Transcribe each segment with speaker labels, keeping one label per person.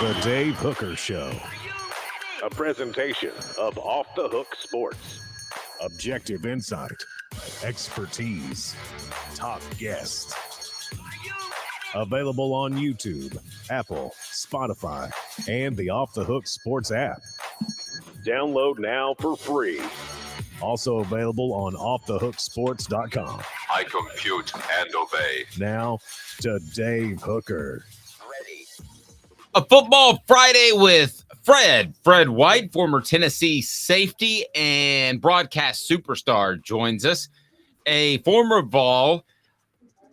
Speaker 1: The Dave Hooker Show. A presentation of Off the Hook Sports. Objective insight, expertise, top guests. Available on YouTube, Apple, Spotify, and the Off the Hook Sports app. Download now for free. Also available on offthehooksports.com.
Speaker 2: I compute and obey.
Speaker 1: Now to Dave Hooker.
Speaker 3: A Football Friday with Fred White, former Tennessee safety and broadcast superstar, joins us. A former Vol.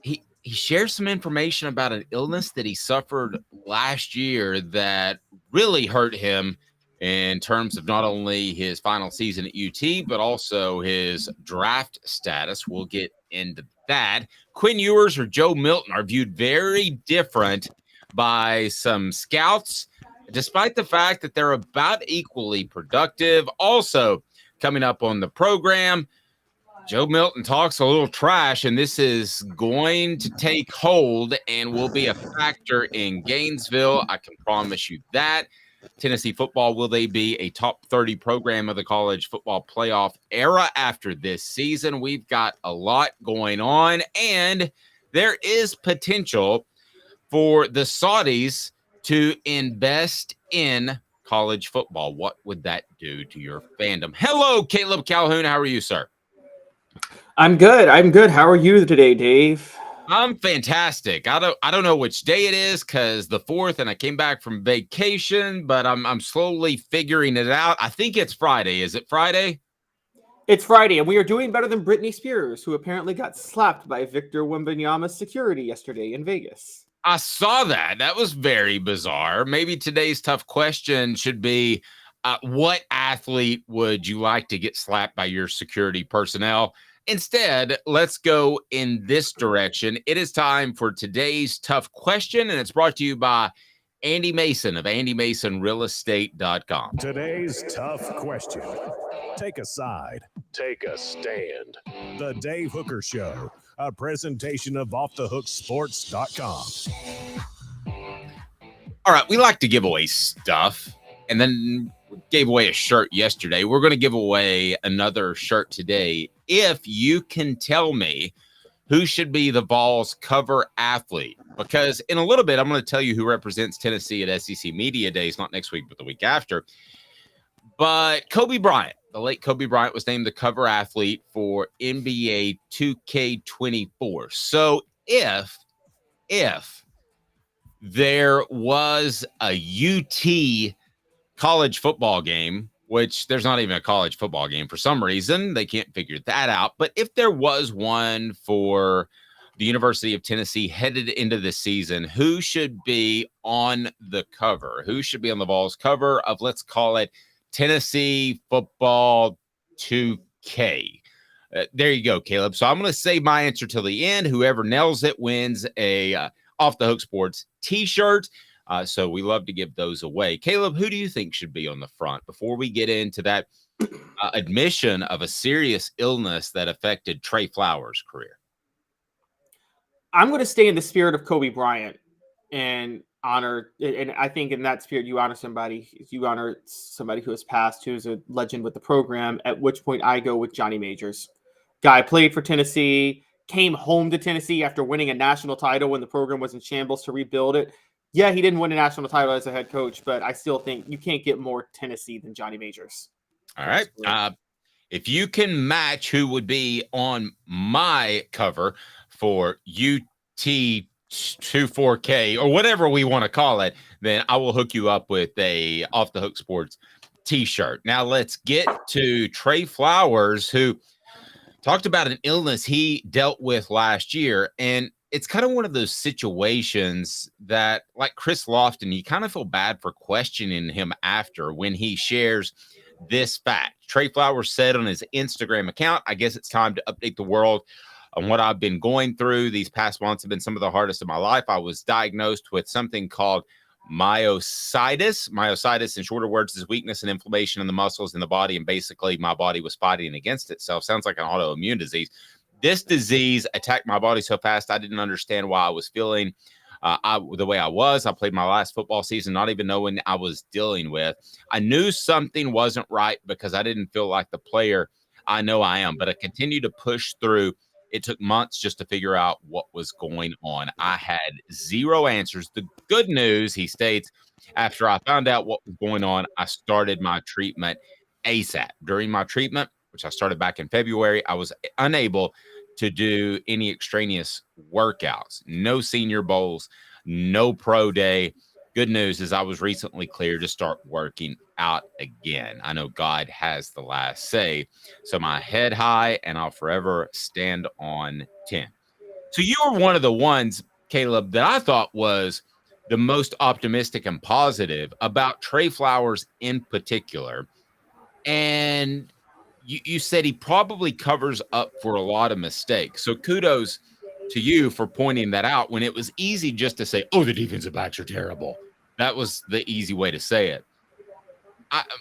Speaker 3: He shares some information about an illness that he suffered last year that really hurt him in terms of not only his final season at UT, but also his draft status. We'll get into that. Quinn Ewers or Joe Milton are viewed very different by some scouts, despite the fact that they're about equally productive. Also, coming up on the program, Joe Milton talks a little trash, and this is going to take hold and will be a factor in Gainesville. I can promise you that. Tennessee football, will they be a top 30 program of the college football playoff era after this season? We've got a lot going on, and there is potential for the Saudis to invest in college football. What would that do to your fandom? Hello, Caleb Calhoun. How are you, sir?
Speaker 4: I'm good. How are you today, Dave?
Speaker 3: I'm fantastic. I don't know which day it is because the 4th, and I came back from vacation, but I'm slowly figuring it out. I think it's Friday. Is it Friday?
Speaker 4: It's Friday, and we are doing better than Britney Spears, who apparently got slapped by Victor Wembanyama's security yesterday in Vegas.
Speaker 3: I saw that. That was very bizarre. Maybe today's tough question should be, what athlete would you like to get slapped by your security personnel? Instead, let's go in this direction. It is time for today's tough question, and it's brought to you by Andy Mason of AndyMasonRealEstate.com.
Speaker 1: Today's tough question. Take a side. Take a stand. The Dave Hooker Show. A presentation of offthehooksports.com.
Speaker 3: All right, we like to give away stuff, and then gave away a shirt yesterday. We're going to give away another shirt today. If you can tell me who should be the Vols cover athlete, because in a little bit, I'm going to tell you who represents Tennessee at SEC Media Days, not next week, but the week after. But Kobe Bryant, the late Kobe Bryant, was named the cover athlete for NBA 2K24. So if there was a UT college football game, which there's not even a college football game for some reason, they can't figure that out. But if there was one for the University of Tennessee headed into the season, who should be on the cover? Who should be on the Vols cover of, let's call it, Tennessee Football 2K? There you go, Caleb. So I'm going to save my answer till the end. Whoever nails it wins a Off the Hook Sports t-shirt. So we love to give those away. Caleb, who do you think should be on the front before we get into that admission of a serious illness that affected Trey Flowers' career?
Speaker 4: I'm going to stay in the spirit of Kobe Bryant and honor, and I think in that spirit, you honor somebody who has passed, who's a legend with the program, at which point I go with Johnny Majors. Guy played for Tennessee, came home to Tennessee after winning a national title when the program was in shambles to rebuild it. Yeah, he didn't win a national title as a head coach, but I still think you can't get more Tennessee than Johnny Majors.
Speaker 3: All right. If you can match who would be on my cover for UT24K or whatever we want to call it, then I will hook you up with a Off the Hook Sports t-shirt. Now let's get to Trey Flowers, who talked about an illness he dealt with last year. And it's kind of one of those situations that, like Chris Lofton, you kind of feel bad for questioning him after when he shares this fact. Trey Flowers said on his Instagram account, I guess it's time to update the world on what I've been going through. These past months have been some of the hardest of my life. I was diagnosed with something called myositis. Myositis, in shorter words, is weakness and inflammation in the muscles in the body. And basically, my body was fighting against itself. Sounds like an autoimmune disease. This disease attacked my body so fast, I didn't understand why I was feeling The way I played my last football season, not even knowing I was dealing with. I knew something wasn't right because I didn't feel like the player I know I am, but I continued to push through. It took months just to figure out what was going on. I had zero answers. The good news, he states, after I found out what was going on, I started my treatment ASAP. During my treatment, which I started back in February, I was unable to do any extraneous workouts, no senior bowls, no pro day. Good news is I was recently cleared to start working out again. I know God has the last say. So my head high, and I'll forever stand on 10. So you were one of the ones, Caleb, that I thought was the most optimistic and positive about Trey Flowers in particular. And you said he probably covers up for a lot of mistakes. So kudos to you for pointing that out when it was easy just to say, oh, the defensive backs are terrible. That was the easy way to say it.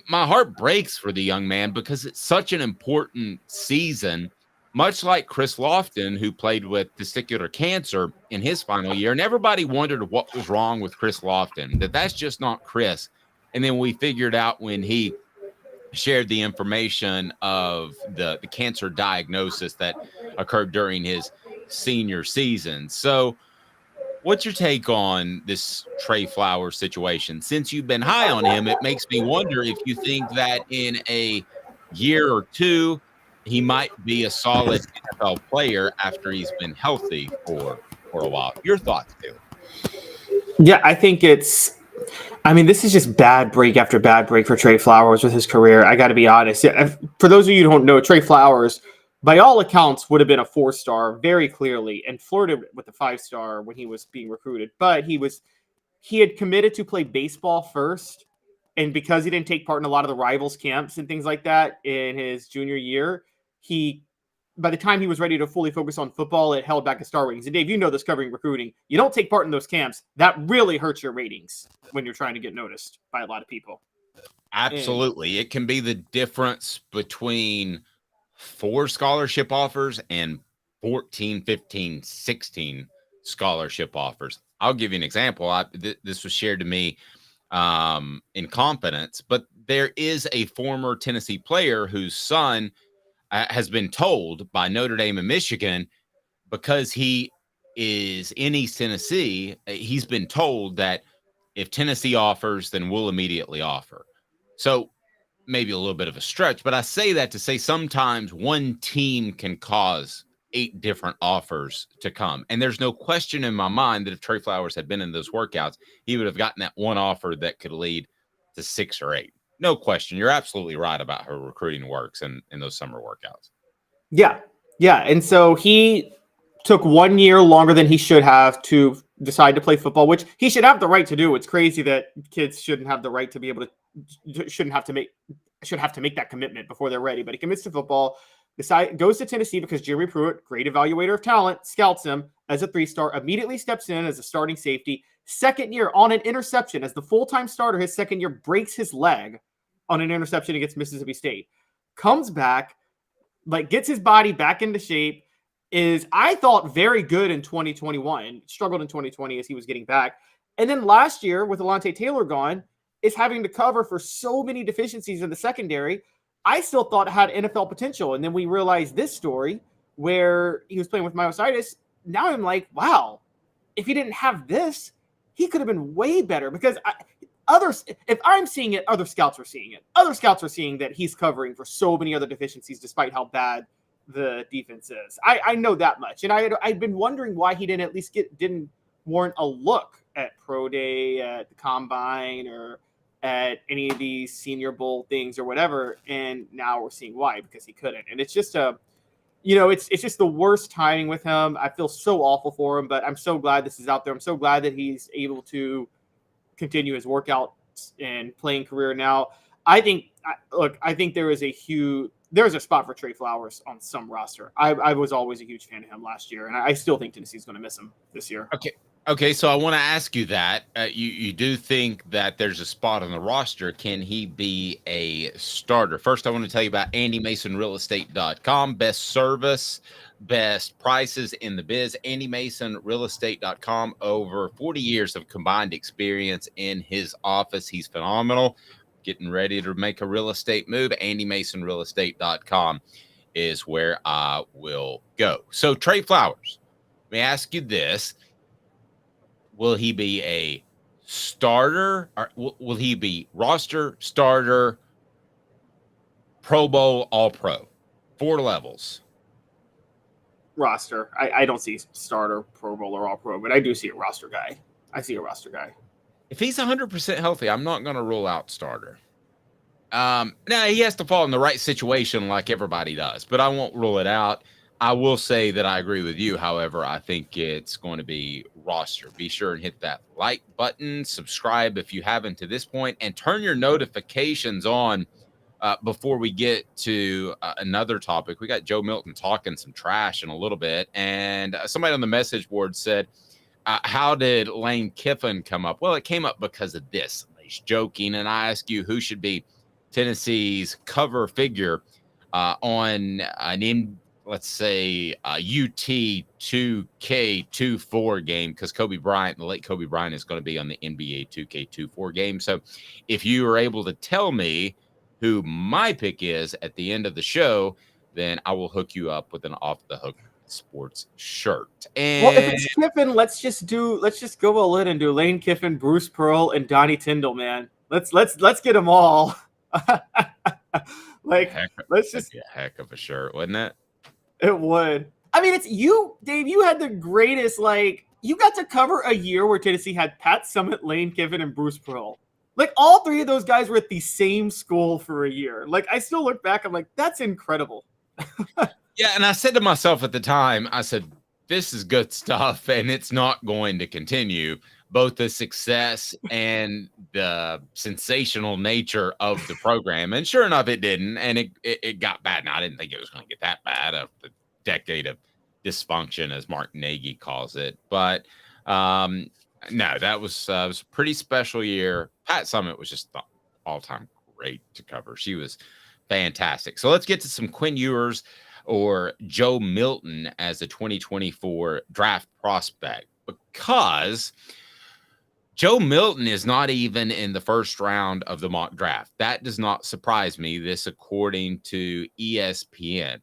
Speaker 3: My heart breaks for the young man because it's such an important season, much like Chris Lofton, who played with testicular cancer in his final year. And everybody wondered what was wrong with Chris Lofton, that's just not Chris. And then we figured out when he shared the information of the cancer diagnosis that occurred during his senior season. So what's your take on this Trey Flowers situation? Since you've been high on him, it makes me wonder if you think that in a year or two, he might be a solid NFL player after he's been healthy for a while. Your thoughts, Taylor?
Speaker 4: Yeah, I think this is just bad break after bad break for Trey Flowers with his career. I got to be honest. For those of you who don't know, Trey Flowers, by all accounts, would have been a 4-star very clearly and flirted with the 5-star when he was being recruited. But he had committed to play baseball first. And because he didn't take part in a lot of the rivals camps and things like that in his junior year, by the time he was ready to fully focus on football, it held back his star ratings. And Dave, you know this covering recruiting. You don't take part in those camps. That really hurts your ratings when you're trying to get noticed by a lot of people.
Speaker 3: Absolutely. It can be the difference between 4 scholarship offers and 14, 15, 16 scholarship offers. I'll give you an example. This was shared to me in confidence, but there is a former Tennessee player whose son has been told by Notre Dame and Michigan, because he is in East Tennessee, he's been told that if Tennessee offers, then we'll immediately offer. So maybe a little bit of a stretch, but I say that to say sometimes one team can cause 8 different offers to come. And there's no question in my mind that if Trey Flowers had been in those workouts, he would have gotten that one offer that could lead to 6 or 8. No question. You're absolutely right about how recruiting works in those summer workouts.
Speaker 4: Yeah. Yeah. And so he took 1 year longer than he should have to decide to play football, which he should have the right to do. It's crazy that kids shouldn't have the right to be able to, should have to make that commitment before they're ready. But he commits to football, goes to Tennessee because Jeremy Pruitt, great evaluator of talent, scouts him as a 3-star, immediately steps in as a starting safety. Second year on an interception as the full-time starter, his second year breaks his leg on an interception against Mississippi State. Comes back, gets his body back into shape, is, I thought, very good in 2021, struggled in 2020 as he was getting back. And then last year, with Alontae Taylor gone, is having to cover for so many deficiencies in the secondary. I still thought had NFL potential. And then we realized this story where he was playing with myositis. Now I'm like, wow, if he didn't have this, he could have been way better, because if I'm seeing it, other scouts are seeing it. Other scouts are seeing that he's covering for so many other deficiencies despite how bad the defense is. I know that much. And I'd been wondering why he didn't at least didn't warrant a look at Pro Day, at the Combine, or at any of these Senior Bowl things or whatever. And now we're seeing why, because he couldn't. And it's just it's just the worst timing with him. I feel so awful for him, but I'm so glad this is out there. I'm so glad that he's able to continue his workout and playing career now. I think there's a spot for Trey Flowers on some roster. I was always a huge fan of him last year, and I still think Tennessee's going to miss him this year.
Speaker 3: Okay, so I want to ask you that. You do think that there's a spot on the roster. Can he be a starter? First, I want to tell you about AndyMasonRealEstate.com. Best service, best prices in the biz. AndyMasonRealEstate.com. Over 40 years of combined experience in his office. He's phenomenal. Getting ready to make a real estate move. AndyMasonRealEstate.com is where I will go. So, Trey Flowers, let me ask you this. Will he be a starter, or will he be roster, starter, Pro Bowl, All Pro? 4 levels.
Speaker 4: Roster. I don't see starter, Pro Bowl, or All Pro, but I do see a roster guy. I see a roster guy.
Speaker 3: If he's 100% healthy, I'm not going to rule out starter. Now, he has to fall in the right situation like everybody does, but I won't rule it out. I will say that I agree with you. However, I think it's going to be roster. Be sure and hit that like button, subscribe if you haven't to this point, and turn your notifications on before we get to another topic. We got Joe Milton talking some trash in a little bit, and somebody on the message board said, how did Lane Kiffin come up? Well, it came up because of this. He's joking, and I ask you, who should be Tennessee's cover figure on let's say UT 2K24 game, because the late Kobe Bryant is going to be on the NBA 2K24 game. So if you are able to tell me who my pick is at the end of the show, then I will hook you up with an Off the Hook Sports shirt. And
Speaker 4: well, if it's Kiffin, let's just go all in and do Lane Kiffin, Bruce Pearl, and Donnie Tyndall, man. Let's get them all. Let's just
Speaker 3: be a heck of a shirt, wouldn't it?
Speaker 4: It would. I mean, it's you, Dave. You had the greatest, you got to cover a year where Tennessee had Pat Summitt, Lane Kiffin, and Bruce Pearl. All 3 of those guys were at the same school for a year. I still look back, I'm like, that's incredible.
Speaker 3: Yeah, and I said to myself at the time, I said, this is good stuff, and it's not going to continue. Both the success and the sensational nature of the program. And sure enough, it didn't. And it got bad. Now, I didn't think it was going to get that bad of the decade of dysfunction, as Mark Nagy calls it. But no, that was a pretty special year. Pat Summitt was just all-time great to cover. She was fantastic. So let's get to some Quinn Ewers, or Joe Milton, as a 2024 draft prospect, because Joe Milton is not even in the first round of the mock draft. That does not surprise me. This, according to ESPN.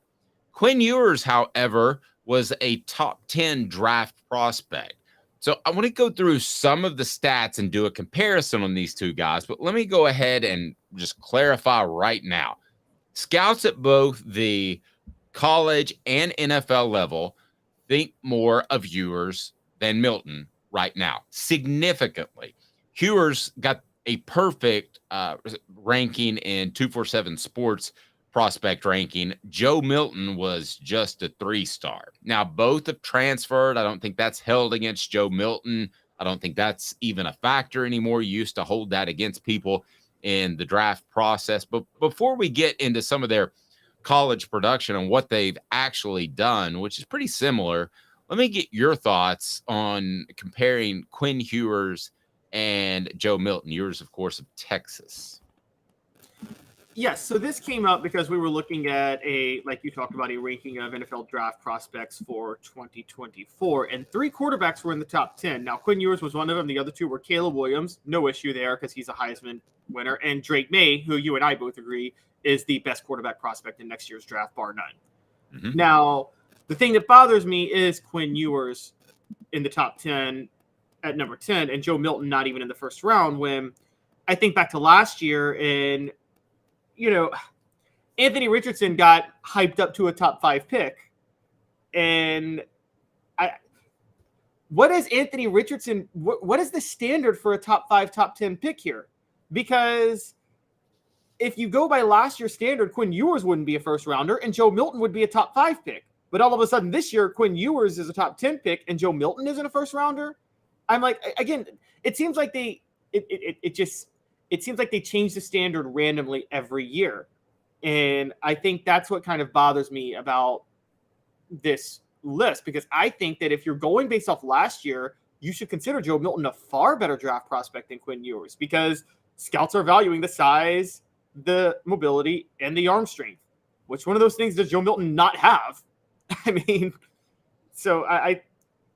Speaker 3: Quinn Ewers, however, was a top 10 draft prospect. So I want to go through some of the stats and do a comparison on these 2 guys. But let me go ahead and just clarify right now. Scouts at both the college and NFL level think more of Ewers than Milton right now, significantly. Ewers got a perfect ranking in 247 Sports prospect ranking. Joe Milton was just a 3-star. Now, both have transferred. I don't think that's held against Joe Milton. I don't think that's even a factor anymore. You used to hold that against people in the draft process. But before we get into some of their college production and what they've actually done, which is pretty similar, let me get your thoughts on comparing Quinn Ewers and Joe Milton. Ewers, of course, of Texas.
Speaker 4: Yes, so this came up because we were looking at like you talked about, a ranking of NFL draft prospects for 2024, and 3 quarterbacks were in the top 10. Now, Quinn Ewers was one of them. The other 2 were Caleb Williams, no issue there because he's a Heisman winner, and Drake May, who you and I both agree is the best quarterback prospect in next year's draft, bar none. Mm-hmm. Now, the thing that bothers me is Quinn Ewers in the top 10 at number 10, and Joe Milton not even in the first round, when I think back to last year, and Anthony Richardson got hyped up to a top 5 pick. And what is Anthony Richardson? What is the standard for a top 5, top 10 pick here? Because if you go by last year's standard, Quinn Ewers wouldn't be a first rounder and Joe Milton would be a top 5 pick. But all of a sudden this year, Quinn Ewers is a top 10 pick and Joe Milton isn't a first rounder. I'm like, again, it seems like they change the standard randomly every year. And I think that's what kind of bothers me about this list, because I think that if you're going based off last year, you should consider Joe Milton a far better draft prospect than Quinn Ewers, because scouts are valuing the size, the mobility, and the arm strength. Which one of those things does Joe Milton not have? I mean, so I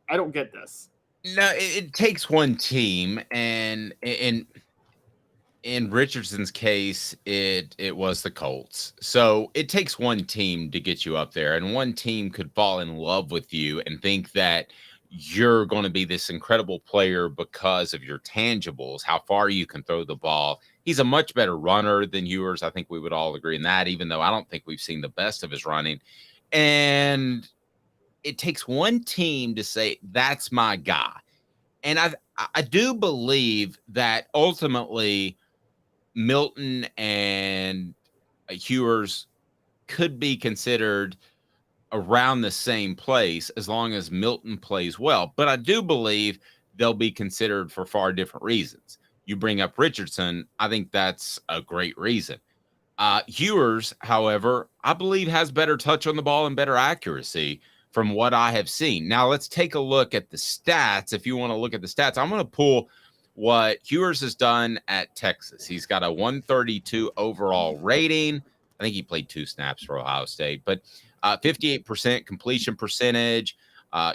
Speaker 4: don't get this.
Speaker 3: No, it takes one team, and in Richardson's case, it was the Colts. So it takes one team to get you up there, and one team could fall in love with you and think that you're going to be this incredible player because of your tangibles, how far you can throw the ball. He's a much better runner than Ewers. I think we would all agree in that, even though I don't think we've seen the best of his running. And it takes one team to say, that's my guy. And I do believe that ultimately Milton and Ewers could be considered around the same place as long as Milton plays well. But I do believe they'll be considered for far different reasons. You bring up Richardson. I think that's a great reason. Ewers, however, I believe has better touch on the ball and better accuracy from what I have seen. Now let's take a look at the stats. If you want to look at the stats, I'm going to pull what Ewers has done at Texas. He's got a 132 overall rating. I think he played 2 snaps for Ohio State, but 58% completion percentage,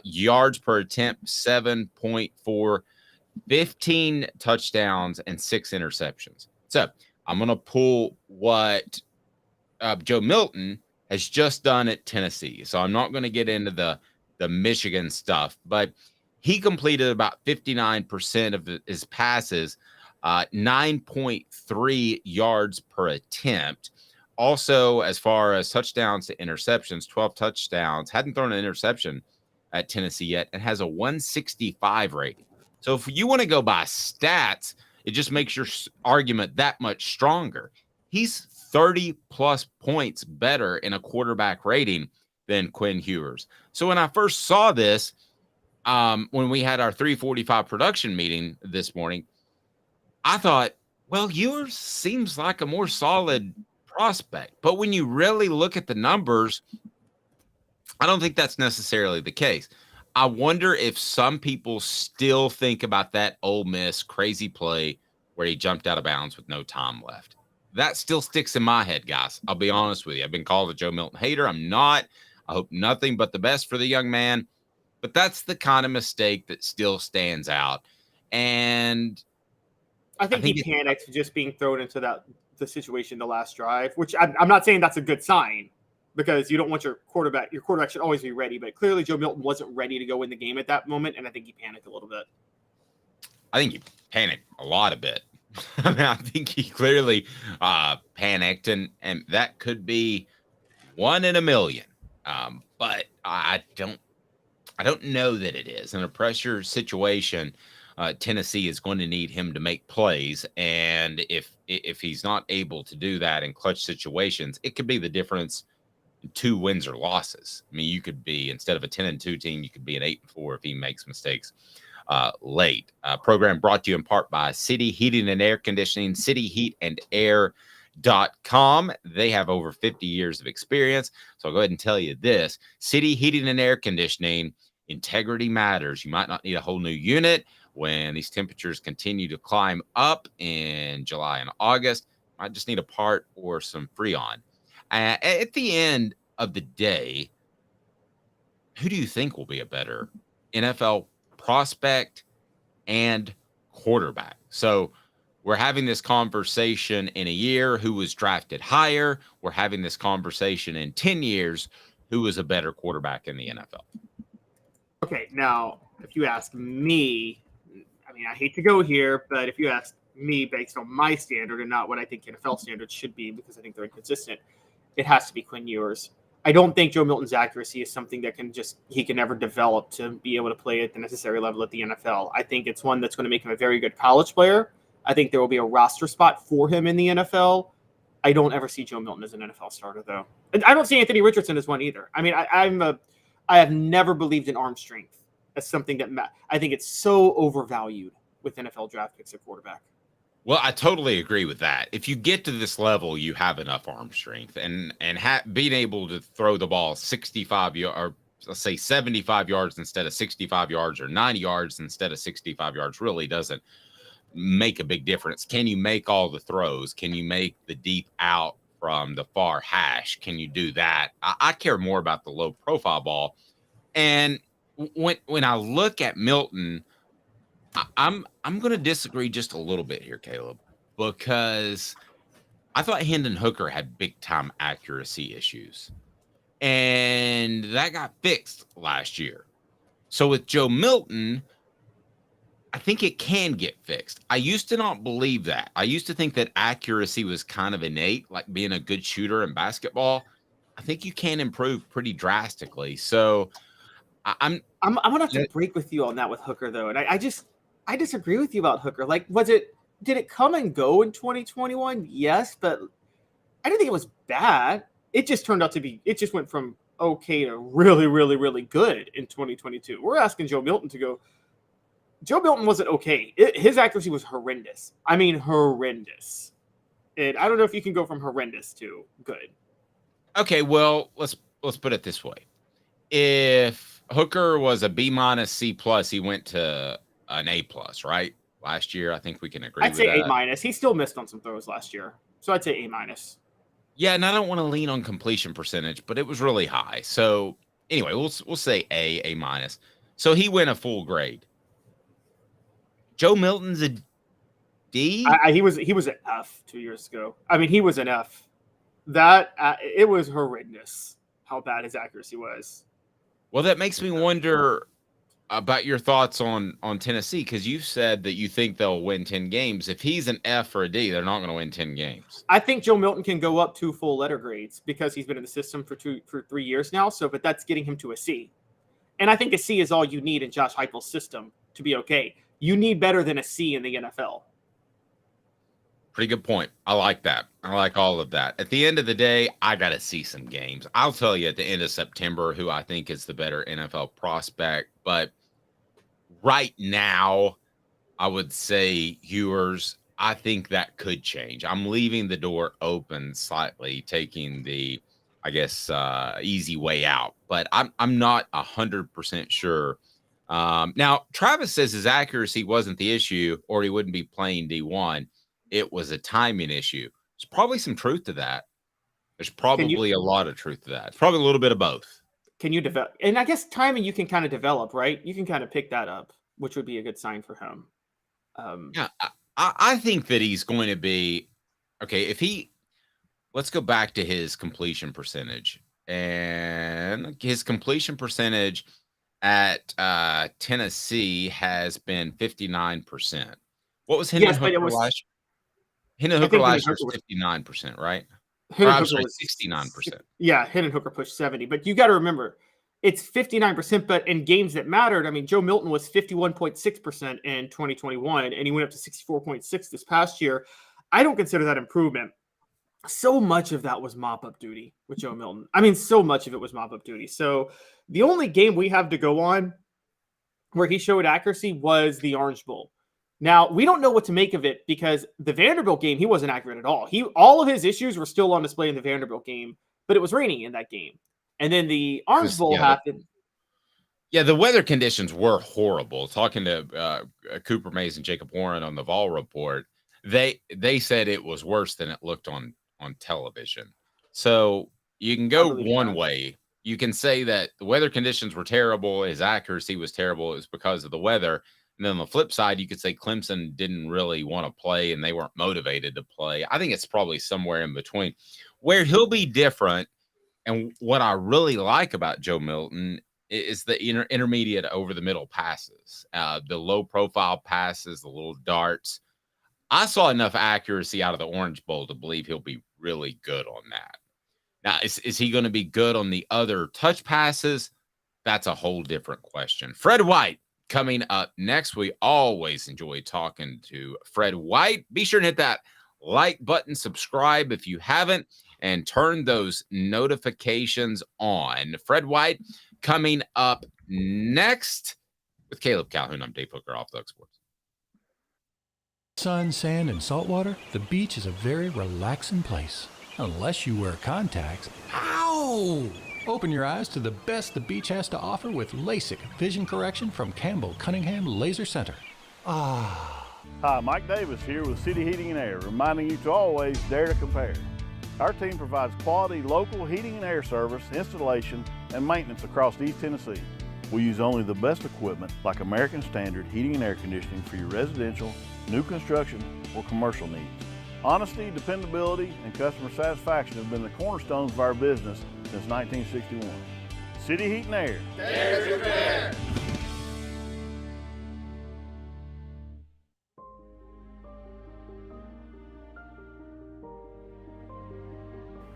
Speaker 3: yards per attempt, 7.4, 15 touchdowns, and 6 interceptions. So I'm going to pull what Joe Milton has just done at Tennessee. So I'm not going to get into the Michigan stuff, but he completed about 59% of his passes, 9.3 yards per attempt. Also, as far as touchdowns to interceptions, 12 touchdowns, hadn't thrown an interception at Tennessee yet, and has a 165 rating. So if you want to go by stats, it just makes your argument that much stronger. He's 30 plus points better in a quarterback rating than Quinn Ewers. So when I first saw this, when we had our 3:45 production meeting this morning, I thought, well, Ewers seems like a more solid prospect. But when you really look at the numbers, I don't think that's necessarily the case. I wonder if some people still think about that Ole Miss crazy play where he jumped out of bounds with no time left. That still sticks in my head, guys. I'll be honest with you. I've been called a Joe Milton hater. I'm not. I hope nothing but the best for the young man. But that's the kind of mistake that still stands out. And
Speaker 4: I think he panicked just being thrown into the situation the last drive, which I'm not saying that's a good sign, because you don't want your quarterback should always be ready. But clearly Joe Milton wasn't ready to go in the game at that moment, and I think he panicked a little bit.
Speaker 3: I think he panicked a lot a bit. I mean, I think he clearly panicked, and that could be 1 in a million. But I don't know that it is. In a pressure situation, Tennessee is going to need him to make plays, and if he's not able to do that in clutch situations, it could be the difference in 2 wins or losses. I mean, you could be, instead of a 10-2 team, you could be an 8-4 if he makes mistakes late. Program brought to you in part by City Heating and Air Conditioning, cityheatandair.com. They have over 50 years of experience. So I'll go ahead and tell you this: City Heating and Air Conditioning, integrity matters. You might not need a whole new unit when these temperatures continue to climb up in July and August. Might just need a part or some Freon. At the end of the day, who do you think will be a better NFL prospect and quarterback? So we're having this conversation in a year, who was drafted higher. We're having this conversation in 10 years, who was a better quarterback in the NFL.
Speaker 4: Okay, now, if you ask me, I mean, I hate to go here, but if you ask me based on my standard and not what I think NFL standards should be, because I think they're inconsistent, it has to be Quinn Ewers. I don't think Joe Milton's accuracy is something that he can never develop to be able to play at the necessary level at the NFL. I think it's one that's going to make him a very good college player. I think there will be a roster spot for him in the NFL. I don't ever see Joe Milton as an NFL starter, though. And I don't see Anthony Richardson as one either. I mean, I have never believed in arm strength as something that I think it's so overvalued with NFL draft picks at quarterback.
Speaker 3: Well, I totally agree with that. If you get to this level, you have enough arm strength, and being able to throw the ball 65 yards, or let's say 75 yards instead of 65 yards or 90 yards instead of 65 yards really doesn't make a big difference. Can you make all the throws? Can you make the deep out from the far hash? Can you do that? I care more about the low profile ball. And when I look at Milton, I'm going to disagree just a little bit here, Caleb, because I thought Hendon Hooker had big time accuracy issues, and that got fixed last year. So with Joe Milton, I think it can get fixed. I used to not believe that. I used to think that accuracy was kind of innate, like being a good shooter in basketball. I think you can improve pretty drastically. So I'm
Speaker 4: gonna have to break with you on that with Hooker though, and I disagree with you about Hooker. Like, did it come and go in 2021? Yes, but I didn't think it was bad. It just turned out to be. It just went from okay to really, really, really good in 2022. We're asking Joe Milton to go. Joe Milton wasn't okay. His accuracy was horrendous. I mean, horrendous. And I don't know if you can go from horrendous to good.
Speaker 3: Okay, well, let's put it this way. If Hooker was a B-, C+, he went to an A+, right? Last year, I think we can agree with that.
Speaker 4: I'd say A-. He still missed on some throws last year. So I'd say A-.
Speaker 3: Yeah, and I don't want to lean on completion percentage, but it was really high. So anyway, we'll say A-. So he went a full grade. Joe Milton's a D?
Speaker 4: He was an F 2 years ago. I mean, he was an F. It was horrendous how bad his accuracy was.
Speaker 3: Well, that makes me wonder about your thoughts on Tennessee, because you said that you think they'll win 10 games. If he's an F or a D, they're not going to win 10 games.
Speaker 4: I think Joe Milton can go up 2 full letter grades because he's been in the system for 3 years now. So, but that's getting him to a C. And I think a C is all you need in Josh Heupel's system to be okay. You need better than a C in the NFL.
Speaker 3: Pretty good point. I like that. I like all of that. At the end of the day, I got to see some games. I'll tell you at the end of September who I think is the better NFL prospect. But right now, I would say Ewers. I think that could change. I'm leaving the door open slightly, taking the, I guess, easy way out. But I'm not 100% sure. Now, Travis says his accuracy wasn't the issue, or he wouldn't be playing D1. It was a timing issue. There's probably some truth to that. There's probably a lot of truth to that. It's probably a little bit of both.
Speaker 4: Can you develop? And I guess timing you can kind of develop, right? You can kind of pick that up, which would be a good sign for him.
Speaker 3: Yeah, I think that he's going to be okay. Let's go back to his completion percentage, and his completion percentage at Tennessee has been 59%. What was Hendon Hooker last year? Hendon Hooker last year was 59%, right? I'm sorry, 69%.
Speaker 4: Yeah, Hendon Hooker pushed 70. But you got to remember, it's 59%, but in games that mattered, I mean, Joe Milton was 51.6% in 2021, and he went up to 64.6 this past year. I don't consider that improvement. So much of that was mop-up duty with Joe Milton. I mean, so much of it was mop-up duty. So the only game we have to go on where he showed accuracy was the Orange Bowl. Now, we don't know what to make of it because the Vanderbilt game, he wasn't accurate at all. All of his issues were still on display in the Vanderbilt game, but it was raining in that game. And then the Orange Bowl happened.
Speaker 3: Yeah, the weather conditions were horrible. Talking to Cooper Mays and Jacob Warren on the Vol Report, they said it was worse than it looked on television. So you can go one way. You can say that the weather conditions were terrible. His accuracy was terrible. It was because of the weather. And then on the flip side, you could say Clemson didn't really want to play and they weren't motivated to play. I think it's probably somewhere in between. Where he'll be different, and what I really like about Joe Milton is the intermediate over the middle passes, the low profile passes, the little darts. I saw enough accuracy out of the Orange Bowl to believe he'll be really good on that. Now, is he going to be good on the other touch passes? That's a whole different question. Fred White coming up next. We always enjoy talking to Fred White. Be sure to hit that like button, subscribe if you haven't, and turn those notifications on. Fred White coming up next with Caleb Calhoun. I'm Dave Hooker, Off the Hook Sports.
Speaker 5: Sun, sand, and salt water, the beach is a very relaxing place. Unless you wear contacts. Ow! Open your eyes to the best the beach has to offer with LASIK vision correction from Campbell Cunningham Laser Center.
Speaker 6: Hi, Mike Davis here with City Heating and Air, reminding you to always dare to compare. Our team provides quality local heating and air service, installation, and maintenance across East Tennessee. We use only the best equipment like American Standard heating and air conditioning for your residential, new construction, or commercial needs. Honesty, dependability, and customer satisfaction have been the cornerstones of our business since 1961. City Heat and Air.
Speaker 7: Dare to compare.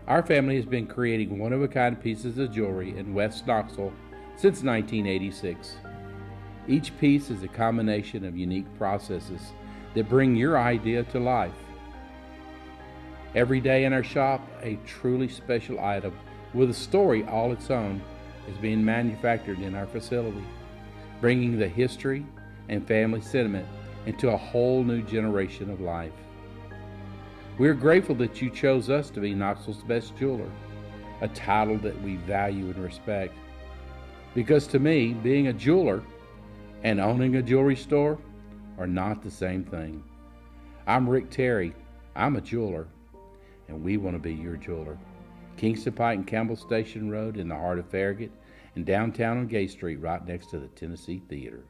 Speaker 8: Our family has been creating one-of-a-kind pieces of jewelry in West Knoxville since 1986. Each piece is a combination of unique processes that bring your idea to life. Every day in our shop, a truly special item with a story all its own is being manufactured in our facility, bringing the history and family sentiment into a whole new generation of life. We're grateful that you chose us to be Knoxville's best jeweler, a title that we value and respect. Because to me, being a jeweler and owning a jewelry store are not the same thing. I'm Rick Terry, I'm a jeweler, and we want to be your jeweler. Kingston Pike and Campbell Station Road in the heart of Farragut, and downtown on Gay Street right next to the Tennessee Theater.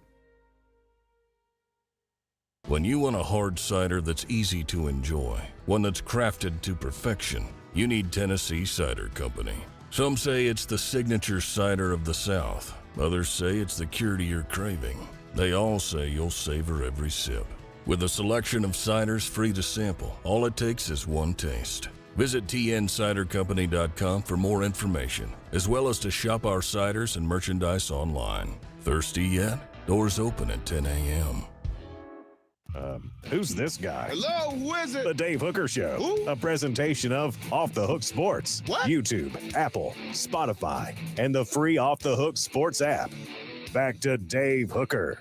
Speaker 9: When you want a hard cider that's easy to enjoy, one that's crafted to perfection, you need Tennessee Cider Company. Some say it's the signature cider of the South. Others say it's the cure to your craving. They all say you'll savor every sip. With a selection of ciders free to sample, all it takes is one taste. Visit tncidercompany.com for more information, as well as to shop our ciders and merchandise online. Thirsty yet? Doors open at 10 a.m.
Speaker 1: Who's this guy?
Speaker 7: Hello, who is it?
Speaker 1: The Dave Hooker Show,
Speaker 7: Who?
Speaker 1: a presentation of Off the Hook Sports,
Speaker 7: What?
Speaker 1: YouTube, Apple, Spotify, and the free Off the Hook Sports app. Back to Dave Hooker.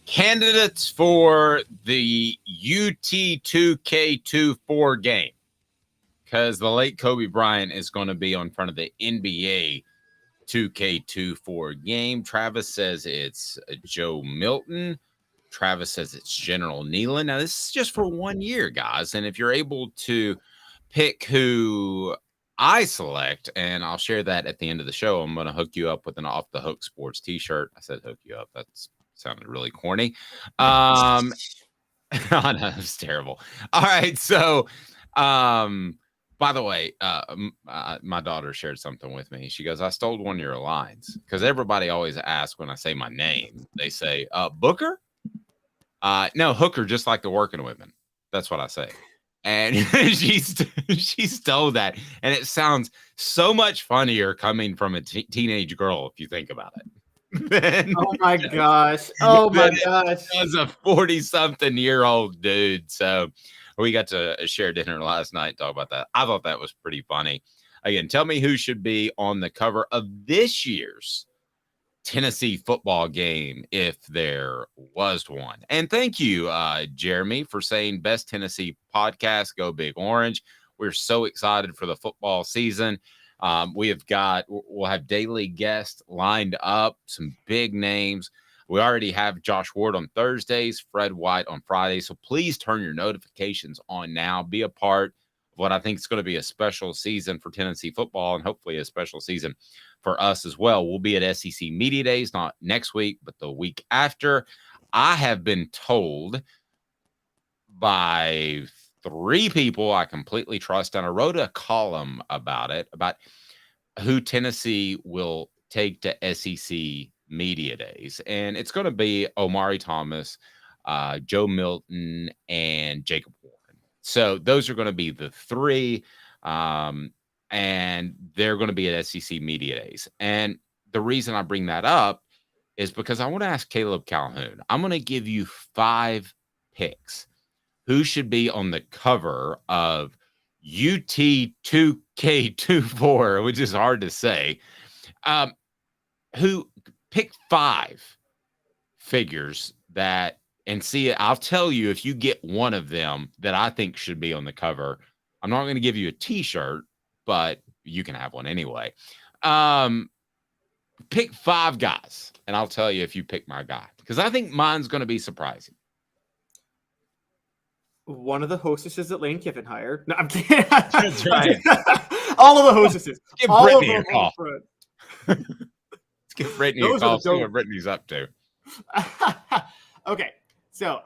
Speaker 3: Candidates for the UT2K24 game, because the late Kobe Bryant is going to be on front of the NBA 2K24 game. Travis says it's Joe Milton. Travis says it's General Nealon. Now, this is just for 1 year, guys. And if you're able to pick who I select, and I'll share that at the end of the show, I'm going to hook you up with an Off the Hook Sports t-shirt. I said hook you up. That's sounded really corny. I know, it's terrible. All right. So, by the way, my daughter shared something with me. She goes, I stole one of your lines, because everybody always asks when I say my name. They say, Booker? No, Hooker, just like the working women. That's what I say. And she stole that. And it sounds so much funnier coming from a teenage girl, if you think about it.
Speaker 4: Oh my gosh. Oh my gosh.
Speaker 3: As a 40-something-year-old dude. So we got to share dinner last night and talk about that. I thought that was pretty funny. Again, tell me who should be on the cover of this year's Tennessee football game, if there was one. And thank you, Jeremy, for saying best Tennessee podcast, Go Big Orange. We're so excited for the football season. We'll have daily guests lined up, some big names. We already have Josh Ward on Thursdays, Fred White on Fridays. So please turn your notifications on now. Be a part of what I think is going to be a special season for Tennessee football, and hopefully a special season for us as well. We'll be at SEC Media Days, not next week, but the week after. I have been told by 3 people I completely trust, and I wrote a column about it, about who Tennessee will take to SEC Media Days. And it's going to be Omari Thomas, Joe Milton, and Jacob Warren. So those are going to be the 3, and they're going to be at SEC Media Days. And the reason I bring that up is because I want to ask Caleb Calhoun. I'm going to give you 5 picks. Who should be on the cover of UT2K24, which is hard to say. Who pick 5 figures that, and see, I'll tell you if you get one of them that I think should be on the cover, I'm not going to give you a T-shirt, but you can have one anyway. Pick 5 guys, and I'll tell you if you pick my guy, because I think mine's going to be surprising.
Speaker 4: One of the hostesses that Lane Kiffin hired. No, I'm kidding.
Speaker 3: That's right.
Speaker 4: All of the hostesses.
Speaker 3: Give
Speaker 4: all
Speaker 3: Brittany
Speaker 4: of
Speaker 3: a call.
Speaker 4: them.
Speaker 3: Let's give Brittany a call. See what Brittany's up to.
Speaker 4: Okay, so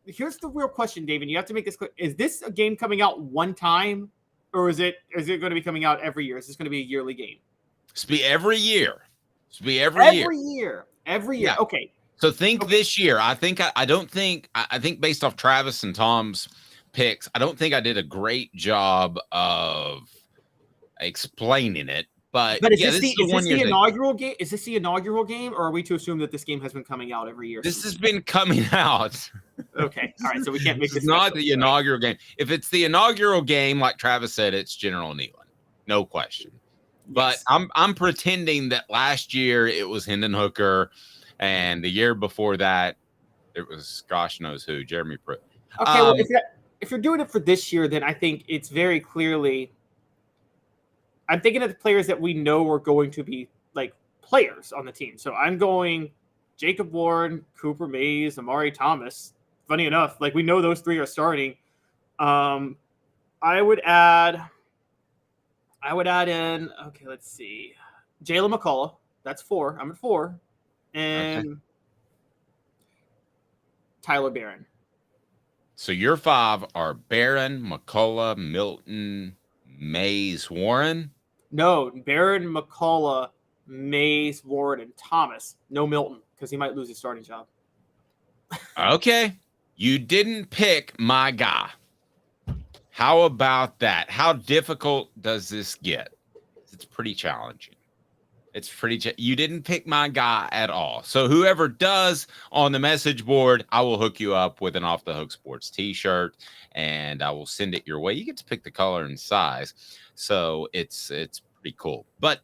Speaker 4: here's the real question, David. You have to make this clear. Is this a game coming out one time, or is it going to be coming out every year? Is this going to be a yearly game?
Speaker 3: It's be every year. It's be every
Speaker 4: year. Yeah. Okay.
Speaker 3: So think this year. I think based off Travis and Tom's picks, I don't think I did a great job of explaining it. But
Speaker 4: is this the inaugural game? Is this the inaugural game, or are we to assume that this game has been coming out every year?
Speaker 3: This has been coming out.
Speaker 4: Okay. All right. So we can't make this
Speaker 3: not the inaugural game. If it's the inaugural game, like Travis said, it's General Neyland. No question. But yes. I'm pretending that last year it was Hendon Hooker, and the year before that it was gosh knows who, Jeremy Pruitt.
Speaker 4: Okay, well, if you're doing it for this year, then I think it's very clearly. I'm thinking of the players that we know are going to be like players on the team. So I'm going Jacob Warren, Cooper Mays, Amari Thomas. Funny enough, like we know those 3 are starting. I would add in, okay, let's see. Jalen McCullough. That's 4. I'm at 4. And okay. Tyler Barron.
Speaker 3: So your 5 are Barron, McCullough, Milton, Mays, Warren?
Speaker 4: No, Barron, McCullough, Mays, Warren, and Thomas. No Milton, because he might lose his starting job.
Speaker 3: Okay. You didn't pick my guy. How about that? How difficult does this get? It's pretty challenging. You didn't pick my guy at all. So whoever does on the message board, I will hook you up with an Off the Hook Sports t-shirt, and I will send it your way. You get to pick the color and size. So it's pretty cool. But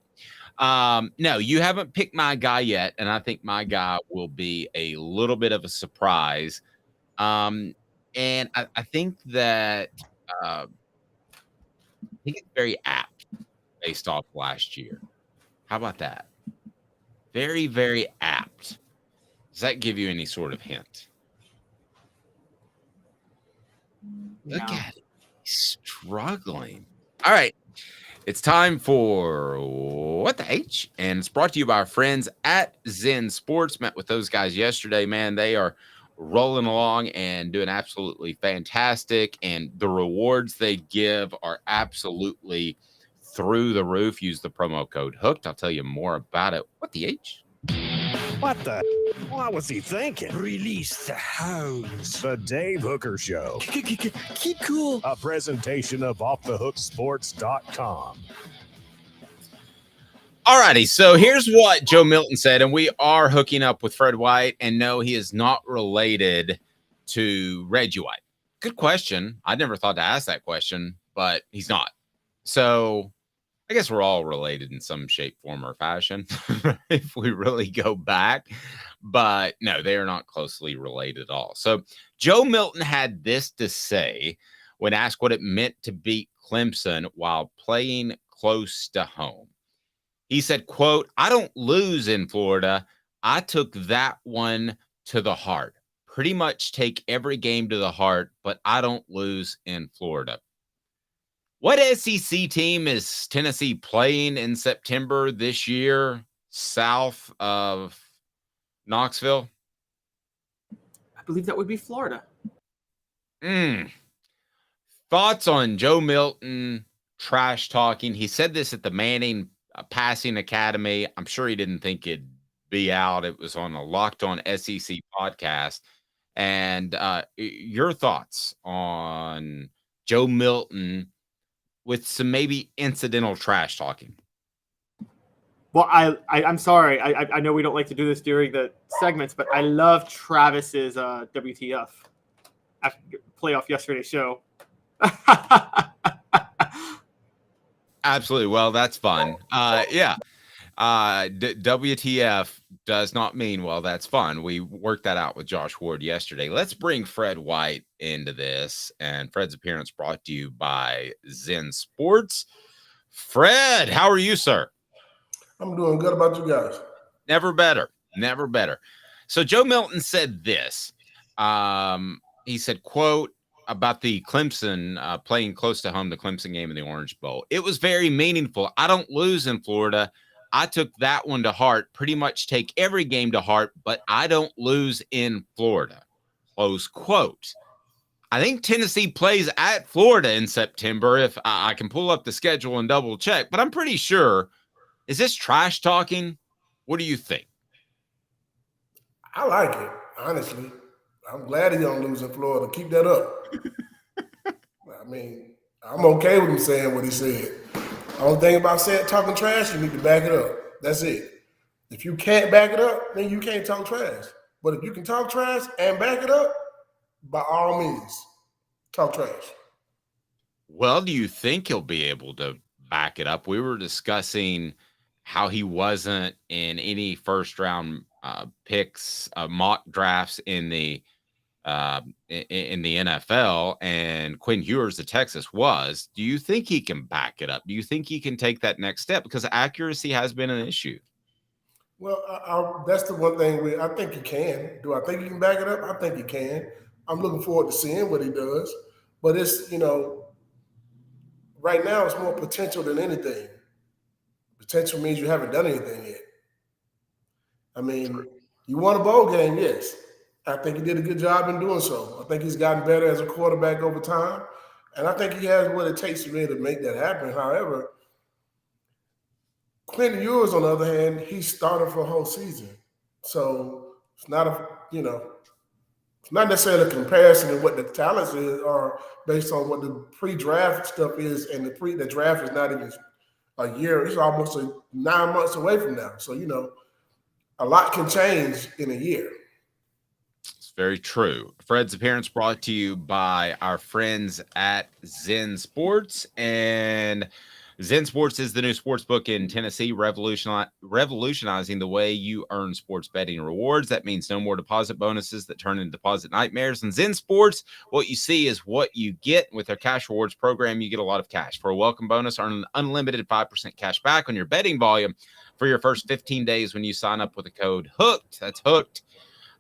Speaker 3: no, you haven't picked my guy yet, and I think my guy will be a little bit of a surprise. And I think that I think it's very apt based off last year. How about that? Very, very apt. Does that give you any sort of hint?
Speaker 4: No.
Speaker 3: Look at it. He's struggling. All right. It's time for What the H? And it's brought to you by our friends at Zen Sports. Met with those guys yesterday, man. They are rolling along and doing absolutely fantastic. And the rewards they give are absolutely through the roof. Use the promo code HOOKED. I'll tell you more about it. What the H?
Speaker 1: What the? What was he thinking?
Speaker 7: Release the hounds.
Speaker 1: The Dave Hooker Show.
Speaker 7: Keep cool.
Speaker 1: A presentation of OffTheHookSports.com.
Speaker 3: All righty. So here's what Joe Milton said, and we are hooking up with Fred White. And no, he is not related to Reggie White. Good question. I never thought to ask that question, but he's not. So I guess we're all related in some shape, form, or fashion if we really go back. But no, they are not closely related at all. So Joe Milton had this to say when asked what it meant to beat Clemson while playing close to home. He said, quote, "I don't lose in Florida. I took that one to the heart. Pretty much take every game to the heart, but I don't lose in Florida." What SEC team is Tennessee playing in September this year south of Knoxville?
Speaker 4: I believe that would be Florida.
Speaker 3: Thoughts on Joe Milton trash talking? He said this at the Manning Passing Academy. I'm sure he didn't think it'd be out. It was on a Locked On SEC podcast. And your thoughts on Joe Milton with some maybe incidental trash talking?
Speaker 4: Well, I'm sorry. I know we don't like to do this during the segments, but I love Travis's WTF after playoff yesterday's show.
Speaker 3: Absolutely. Well, that's fun. Yeah. WTF does not mean, well, that's fun. We worked that out with Josh Ward yesterday. Let's bring Fred White into this. And Fred's appearance brought to you by Zen Sports. Fred, how are you, sir?
Speaker 10: I'm doing good. About you guys?
Speaker 3: Never better. Never better. So Joe Milton said this. He said, quote, about the Clemson playing close to home, the Clemson game in the Orange Bowl. It was very meaningful. I don't lose in Florida. I took that one to heart, pretty much take every game to heart, but I don't lose in Florida. Close quote. I think Tennessee plays at Florida in September. If I can pull up the schedule and double check, but I'm pretty sure. Is this trash talking? What do you think?
Speaker 10: I like it, honestly. I'm glad he don't lose in Florida. Keep that up. I mean, I'm okay with him saying what he said. Only thing about talking trash, you need to back it up. That's it. If you can't back it up, then you can't talk trash. But if you can talk trash and back it up, by all means, talk trash.
Speaker 3: Well, do you think he'll be able to back it up? We were discussing how he wasn't in any first round picks, mock drafts in the NFL, and Quinn Ewers of Texas was. Do you think he can back it up? Do you think he can take that next step? Because accuracy has been an issue.
Speaker 10: Well, that's the one thing I think he can. Do I think he can back it up? I think he can. I'm looking forward to seeing what he does. But it's, right now it's more potential than anything. Potential means you haven't done anything yet. I mean, you won a bowl game, yes. I think he did a good job in doing so. I think he's gotten better as a quarterback over time. And I think he has what it takes to really make that happen. However, Quinn Ewers, on the other hand, he started for a whole season. So it's not it's not necessarily a comparison of what the talents is or based on what the pre-draft stuff is, and the draft is not even a year. It's almost 9 months away from now. So, a lot can change in a year.
Speaker 3: It's very true. Fred's appearance brought to you by our friends at Zen Sports. And Zen Sports is the new sports book in Tennessee, revolutionizing the way you earn sports betting rewards. That means no more deposit bonuses that turn into deposit nightmares. And Zen Sports, what you see is what you get. With their cash rewards program, you get a lot of cash. For a welcome bonus, earn an unlimited 5% cash back on your betting volume for your first 15 days when you sign up with the code HOOKED. That's HOOKED.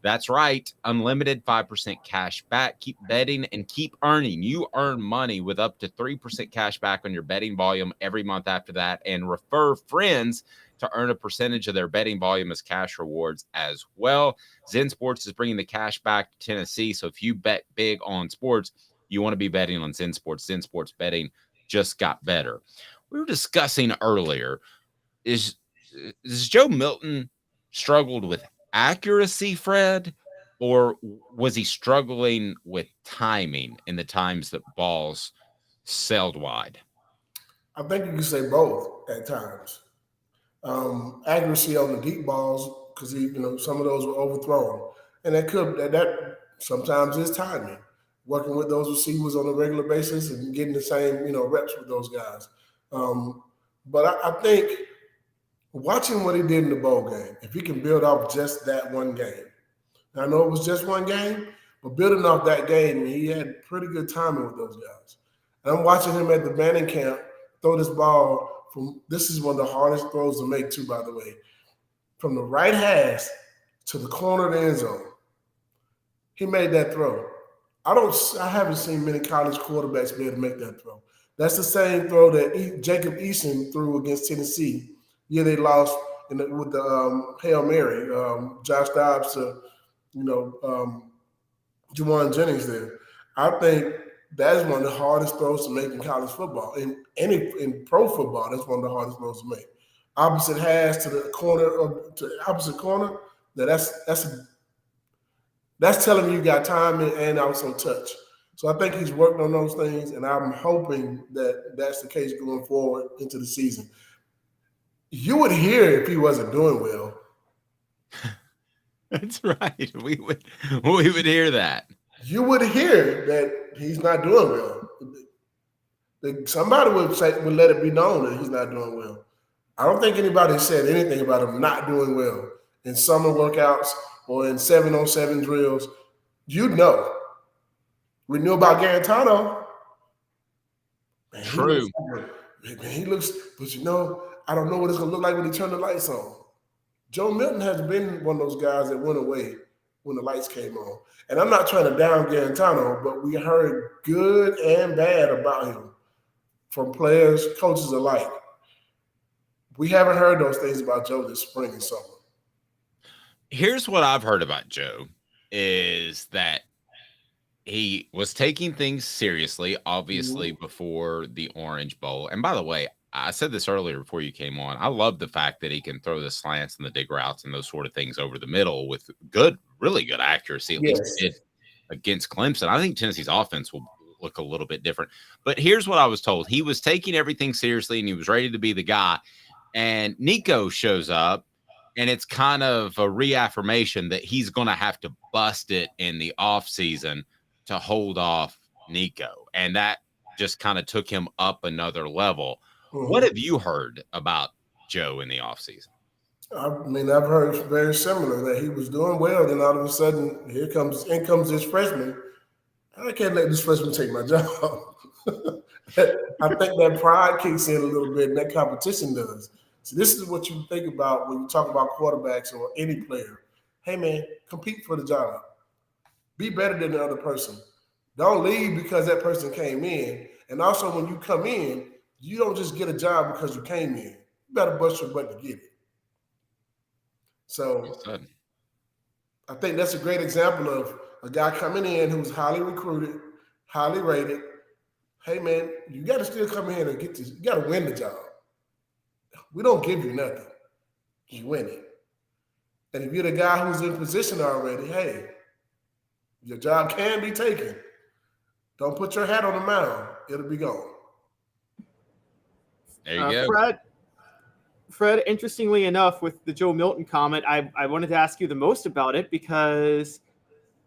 Speaker 3: That's right. Unlimited 5% cash back. Keep betting and keep earning. You earn money with up to 3% cash back on your betting volume every month after that. And refer friends to earn a percentage of their betting volume as cash rewards as well. Zen Sports is bringing the cash back to Tennessee. So if you bet big on sports, you want to be betting on Zen Sports. Zen Sports betting just got better. We were discussing earlier, is Joe Milton struggled with accuracy, Fred, or was he struggling with timing in the times that balls sailed wide?
Speaker 10: I think you can say both at times. Accuracy on the deep balls, because some of those were overthrown, and that sometimes is timing. Working with those receivers on a regular basis and getting the same reps with those guys. But I think watching what he did in the bowl game, if he can build off just that one game. I know it was just one game, but building off that game, he had pretty good timing with those guys. And I'm watching him at the Manning camp throw this ball this is one of the hardest throws to make too, by the way, from the right hash to the corner of the end zone. He made that throw. I haven't seen many college quarterbacks be able to make that throw. That's the same throw that Jacob Eason threw against Tennessee. Yeah, they lost with the Hail Mary, Josh Dobbs to, Juwan Jennings there. I think that is one of the hardest throws to make in college football. In pro football, that's one of the hardest throws to make. Opposite hash to the opposite corner. That's telling you got time and also touch. So I think he's worked on those things, and I'm hoping that that's the case going forward into the season. You would hear if he wasn't doing well.
Speaker 3: That's right. We would hear that.
Speaker 10: You would hear that he's not doing well. Somebody would let it be known that he's not doing well. I don't think anybody said anything about him not doing well in summer workouts or in 7-on-7 drills. You know. We knew about Garantano. Man,
Speaker 3: True.
Speaker 10: He looks, but you know, I don't know what it's going to look like when he turn the lights on. Joe Milton has been one of those guys that went away when the lights came on. And I'm not trying to down Garantano, but we heard good and bad about him from players, coaches alike. We haven't heard those things about Joe this spring and summer.
Speaker 3: Here's what I've heard about Joe is that he was taking things seriously, obviously, before the Orange Bowl. And by the way, I said this earlier before you came on. I love the fact that he can throw the slants and the dig routes and those sort of things over the middle with good, really good accuracy, at least did against Clemson. I think Tennessee's offense will look a little bit different. But here's what I was told. He was taking everything seriously and he was ready to be the guy. And Nico shows up, and it's kind of a reaffirmation that he's going to have to bust it in the offseason to hold off Nico. And that just kind of took him up another level. What have you heard about Joe in the offseason?
Speaker 10: I mean, I've heard very similar that he was doing well. Then all of a sudden, in comes this freshman. I can't let this freshman take my job. I think that pride kicks in a little bit, and that competition does. So this is what you think about when you talk about quarterbacks or any player. Hey, man, compete for the job. Be better than the other person. Don't leave because that person came in. And also, when you come in, you don't just get a job because you came in. You better bust your butt to get it. So I think that's a great example of a guy coming in who's highly recruited, highly rated. Hey, man, you got to still come in and get this. You got to win the job. We don't give you nothing. You win it. And if you're the guy who's in position already, hey, your job can be taken. Don't put your hat on the mound. It'll be gone.
Speaker 3: There you go.
Speaker 4: Fred, interestingly enough, with the Joe Milton comment, I wanted to ask you the most about it because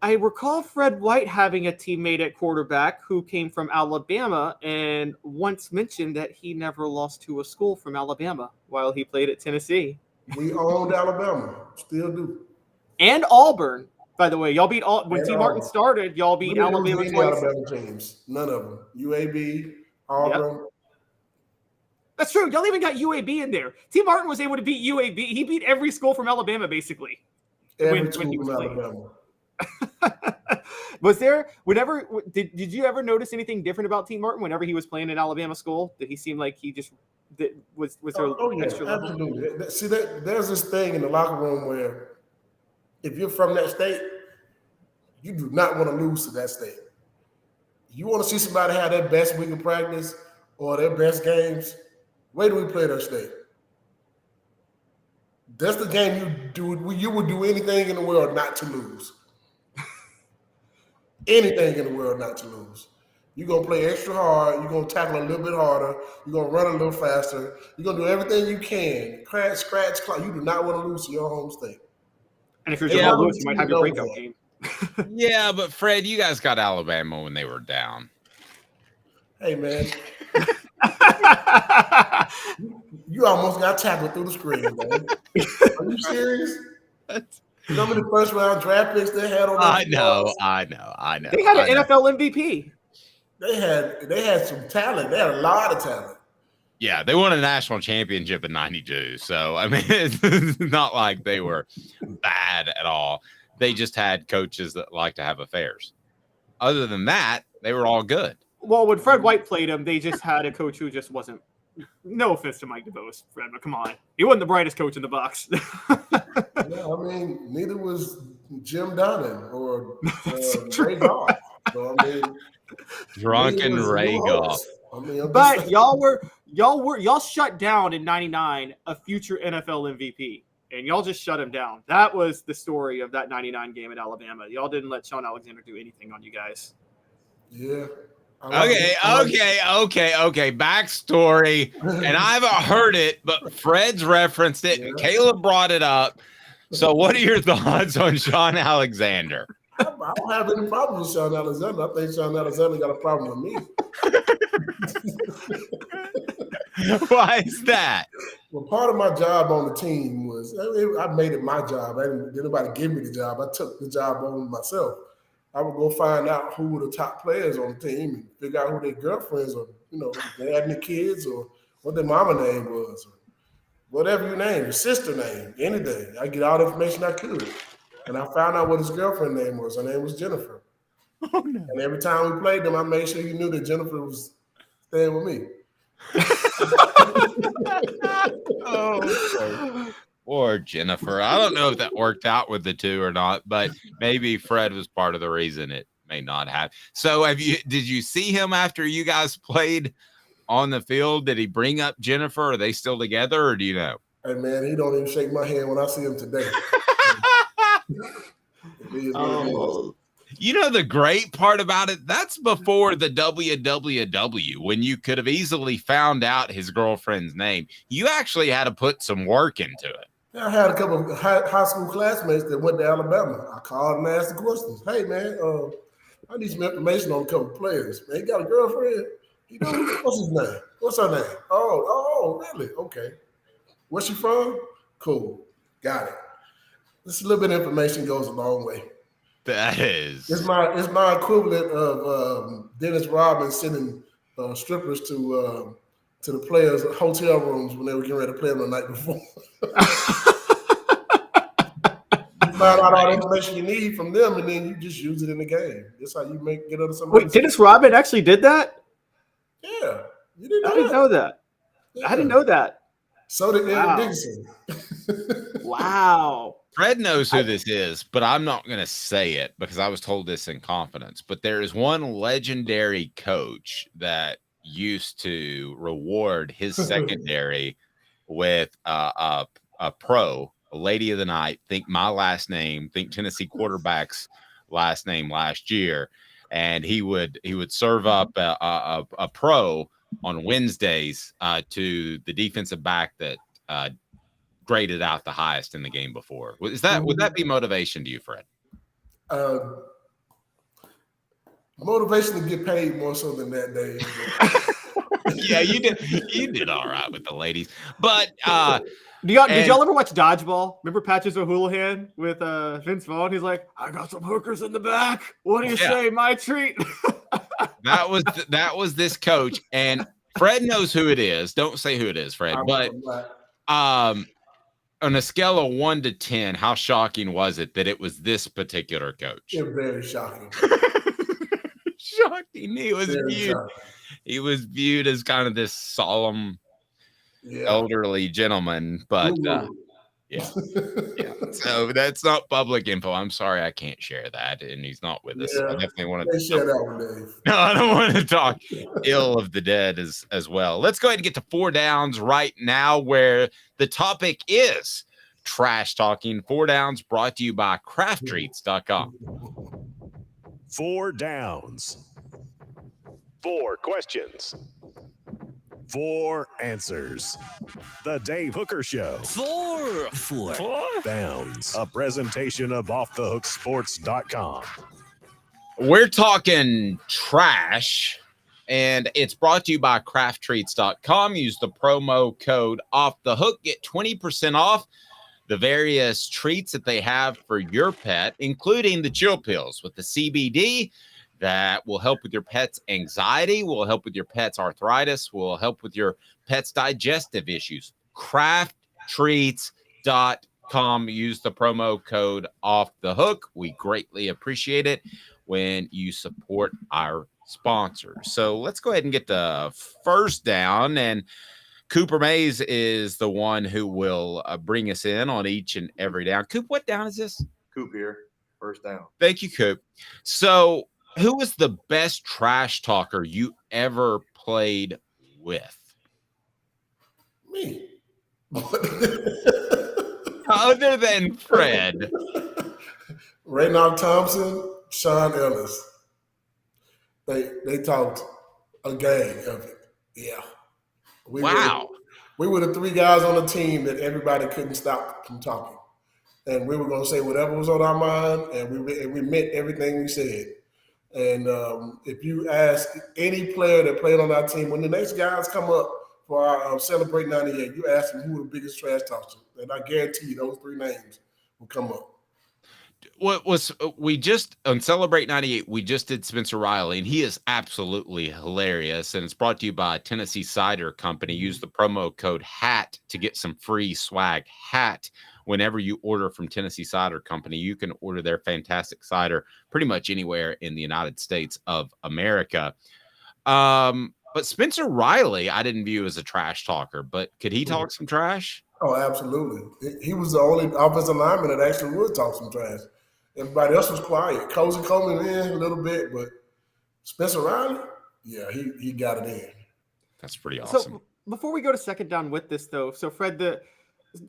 Speaker 4: I recall Fred White having a teammate at quarterback who came from Alabama and once mentioned that he never lost to a school from Alabama while he played at Tennessee.
Speaker 10: We owned Alabama. Still do.
Speaker 4: And Auburn, by the way. Y'all beat when T. Martin started, y'all beat Alabama twice.
Speaker 10: Alabama teams. None of them. UAB, Auburn.
Speaker 4: Yep. That's true. Y'all even got UAB in there. T. Martin was able to beat UAB. He beat every school from Alabama, basically.
Speaker 10: Every school from Alabama.
Speaker 4: Was there did you ever notice anything different about T. Martin whenever he was playing at Alabama school? Did he seem like he just was there extra level?
Speaker 10: Absolutely. See, there's this thing in the locker room where if you're from that state, you do not want to lose to that state. You want to see somebody have their best week of practice or their best games, where do we play their state? That's the game you would do anything in the world not to lose. Anything in the world not to lose. You're going to play extra hard. You're going to tackle a little bit harder. You're going to run a little faster. You're going to do everything you can. Scratch, clock. You do not want to lose to your home state.
Speaker 4: And if you're Jamal Lewis, you might have your breakout game.
Speaker 3: Yeah, but Fred, you guys got Alabama when they were down.
Speaker 10: Hey, man. You almost got tackled through the screen, man. Are you serious? You know how many first round draft picks they had on that?
Speaker 3: I know.
Speaker 4: They had an NFL MVP.
Speaker 10: They had some talent. They had a lot of talent.
Speaker 3: Yeah, they won a national championship in '92. So I mean, it's not like they were bad at all. They just had coaches that like to have affairs. Other than that, they were all good.
Speaker 4: Well, when Fred White played him, they just had a coach who just wasn't. No offense to Mike DeVos, Fred, but come on, he wasn't the brightest coach in the box.
Speaker 10: Yeah, I mean, neither was Jim Donnan or Ray Goff. So, I mean,
Speaker 3: drunken Ray Goff.
Speaker 10: I mean,
Speaker 4: but y'all shut down in '99 a future NFL MVP, and y'all just shut him down. That was the story of that '99 game at Alabama. Y'all didn't let Sean Alexander do anything on you guys.
Speaker 10: Yeah.
Speaker 3: Okay. Backstory, and I haven't heard it, but Fred's referenced it, and Caleb brought it up. So, what are your thoughts on Sean Alexander?
Speaker 10: I don't have any problem with Sean Alexander. I think Sean Alexander got a problem with me.
Speaker 3: Why is that?
Speaker 10: Well, part of my job on the team was I made it my job. I didn't anybody give me the job. I took the job on myself. I would go find out who were the top players on the team and figure out who their girlfriends or, if they had any kids or what their mama name was or whatever your name, your sister name, anything. I get all the information I could. And I found out what his girlfriend name was. Her name was Jennifer. Oh, no. And every time we played them, I made sure you knew that Jennifer was staying with me.
Speaker 3: Oh, poor Jennifer. I don't know if that worked out with the two or not, but maybe Fred was part of the reason it may not have. So did you see him after you guys played on the field? Did he bring up Jennifer? Are they still together, or do you know?
Speaker 10: Hey man, he don't even shake my hand when I see him today.
Speaker 3: You know the great part about it? That's before the WWW, when you could have easily found out his girlfriend's name. You actually had to put some work into it.
Speaker 10: I had a couple of high school classmates that went to Alabama. I called and asked the questions. Hey man, I need some information on a couple of players. Man, he got a girlfriend? What's his name? What's her name? Oh, really? Okay. Where's she from? Cool. Got it. Just a little bit of information goes a long way.
Speaker 3: That is.
Speaker 10: It's my equivalent of Dennis Rodman sending strippers to the players' hotel rooms when they were getting ready to play them the night before. You find out all the information you need from them, and then you just use it in the game. That's how you get under somebody.
Speaker 4: Wait, Dennis Rodman actually did that?
Speaker 10: Yeah, you didn't know
Speaker 4: I didn't know that. Yeah. I didn't know that.
Speaker 10: So did Eric Dickinson.
Speaker 4: Wow.
Speaker 3: Fred knows who this is, but I'm not going to say it because I was told this in confidence. But there is one legendary coach that used to reward his secondary with a pro, a lady of the night. Think my last name. Think Tennessee quarterback's last name last year, and he would serve up a pro on Wednesdays to the defensive back that graded out the highest in the game before. Would that be motivation to you, Fred?
Speaker 10: Motivation to get paid more so than that day.
Speaker 3: Yeah, you did all right with the ladies. But
Speaker 4: did y'all ever watch Dodgeball? Remember Patches O'Houlihan with Vince Vaughn? He's like, I got some hookers in the back. What do you say? My treat.
Speaker 3: That was this coach, and Fred knows who it is. Don't say who it is, Fred. But on a scale of 1 to 10, how shocking was it that it was this particular coach?
Speaker 10: It's very shocking.
Speaker 3: Shocking. He was viewed as kind of this solemn, elderly gentleman, but yeah. So that's not public info. I'm sorry I can't share that, and he's not with us. I definitely want to
Speaker 10: share that with Dave.
Speaker 3: No, I don't want to talk ill of the dead as well. Let's go ahead and get to 4 downs right now, where the topic is trash talking. 4 downs brought to you by crafttreats.com.
Speaker 1: 4 downs. 4 questions. 4 answers. The Dave Hooker Show.
Speaker 7: 4
Speaker 1: downs. A presentation of offthehooksports.com.
Speaker 3: We're talking trash, and it's brought to you by crafttreats.com. Use the promo code offthehook. Get 20% off the various treats that they have for your pet, including the chill pills with the CBD that will help with your pet's anxiety, will help with your pet's arthritis, will help with your pet's digestive issues. Crafttreats.com. Use the promo code offthehook. We greatly appreciate it when you support our sponsors. So let's go ahead and get the first down, and Cooper Mays is the one who will bring us in on each and every down. Coop, what down is this?
Speaker 11: Coop here. First down.
Speaker 3: Thank you, Coop. So who was the best trash talker you ever played with?
Speaker 10: Me.
Speaker 3: Other than Fred.
Speaker 10: Raynold Thompson, Sean Ellis. They talked a gang of it. Yeah. We were the 3 guys on the team that everybody couldn't stop from talking. And we were going to say whatever was on our mind, and we meant everything we said. And if you ask any player that played on our team, when the next guys come up for our Celebrate 98, you asked them who were the biggest trash talkers, and I guarantee you those 3 names will come up.
Speaker 3: What was we just on Celebrate 98, we just did Spencer Riley, and he is absolutely hilarious. And it's brought to you by Tennessee Cider Company. Use the promo code HAT to get some free swag. HAT. Whenever you order from Tennessee Cider Company, you can order their fantastic cider pretty much anywhere in the United States of America. But Spencer Riley, I didn't view as a trash talker, but could he talk some trash?
Speaker 10: Oh, absolutely. He was the only offensive lineman that actually would talk some trash. Everybody else was quiet. Cozy Coleman in a little bit, but Spencer Riley, yeah, he got it in.
Speaker 3: That's pretty awesome.
Speaker 4: So before we go to second down with this, though, so Fred,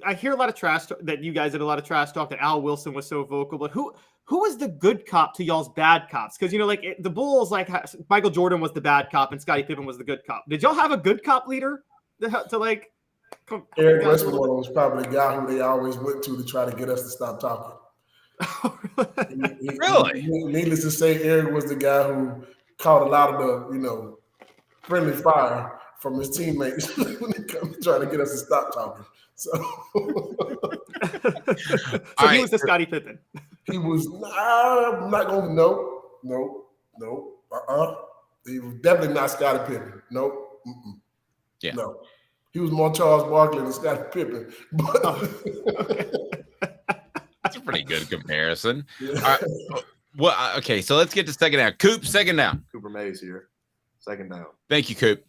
Speaker 4: I hear a lot of trash that you guys did a lot of trash talk, that Al Wilson was so vocal, but who was the good cop to y'all's bad cops? Because, the Bulls, Michael Jordan was the bad cop and Scottie Pippen was the good cop. Did y'all have a good cop leader to
Speaker 10: Eric Westbrook was probably the guy who they always went to try to get us to stop talking.
Speaker 3: Really?
Speaker 10: Needless to say, Eric was the guy who caught a lot of the, friendly fire from his teammates when they come trying to get us to stop talking. So,
Speaker 4: he was the Scottie Pippen.
Speaker 10: He was. I'm not going to. No. He was definitely not Scottie Pippen. Nope.
Speaker 3: Yeah.
Speaker 10: No. He was more Charles Barkley than Scottie Pippen.
Speaker 3: That's a pretty good comparison.
Speaker 10: Yeah.
Speaker 3: All right. Well, okay, so let's get to second down. Coop, second down.
Speaker 11: Cooper Mays here. Second down.
Speaker 3: Thank you, Coop.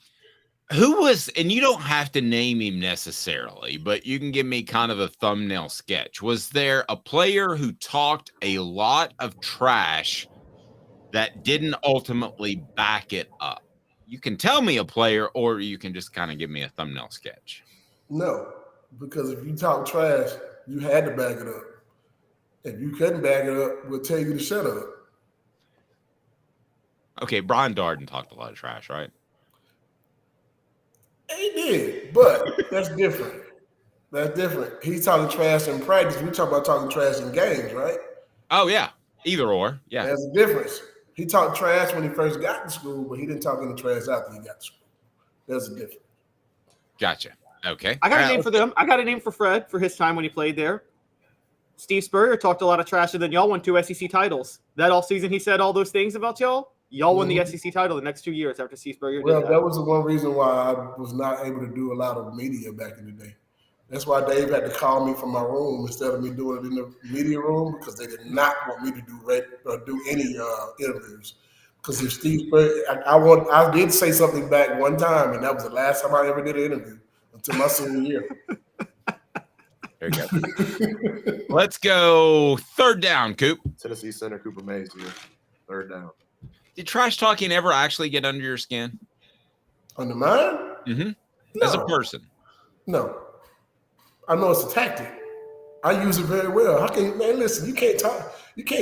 Speaker 3: Who was, and you don't have to name him necessarily, but you can give me kind of a thumbnail sketch. Was there a player who talked a lot of trash that didn't ultimately back it up? You can tell me a player, or you can just kind of give me a thumbnail sketch.
Speaker 10: No, because if you talk trash, you had to back it up. If you couldn't back it up, we'll tell you to shut up.
Speaker 3: Okay, Brian Darden talked a lot of trash, right?
Speaker 10: He did, but that's different. That's different. He's talking trash in practice. We talk about talking trash in games, right?
Speaker 3: Oh, yeah. Either or. Yeah.
Speaker 10: There's a difference. He talked trash when he first got to school, but he didn't talk any trash after he got to school. There's a difference.
Speaker 3: Gotcha. Okay.
Speaker 4: I got a name for them. I got a name for Fred for his time when he played there. Steve Spurrier talked a lot of trash, and then y'all won 2 SEC titles. That all season he said all those things about y'all. Y'all won the SEC title the next 2 years after Steve Spurrier did that.
Speaker 10: That was the one reason why I was not able to do a lot of media back in the day. That's why Dave had to call me from my room instead of me doing it in the media room, because they did not want me to do any interviews. Because if Steve Spurrier, I did say something back one time, and that was the last time I ever did an interview until my senior year.
Speaker 3: There you go. Let's go third down, Coop.
Speaker 11: Tennessee center Cooper Mays here. Third down.
Speaker 3: Did trash talking ever actually get under your skin?
Speaker 10: Under mine?
Speaker 3: Mm-hmm.
Speaker 10: No.
Speaker 3: As a person?
Speaker 10: No. I know it's a tactic. I use it very well. Listen, you can't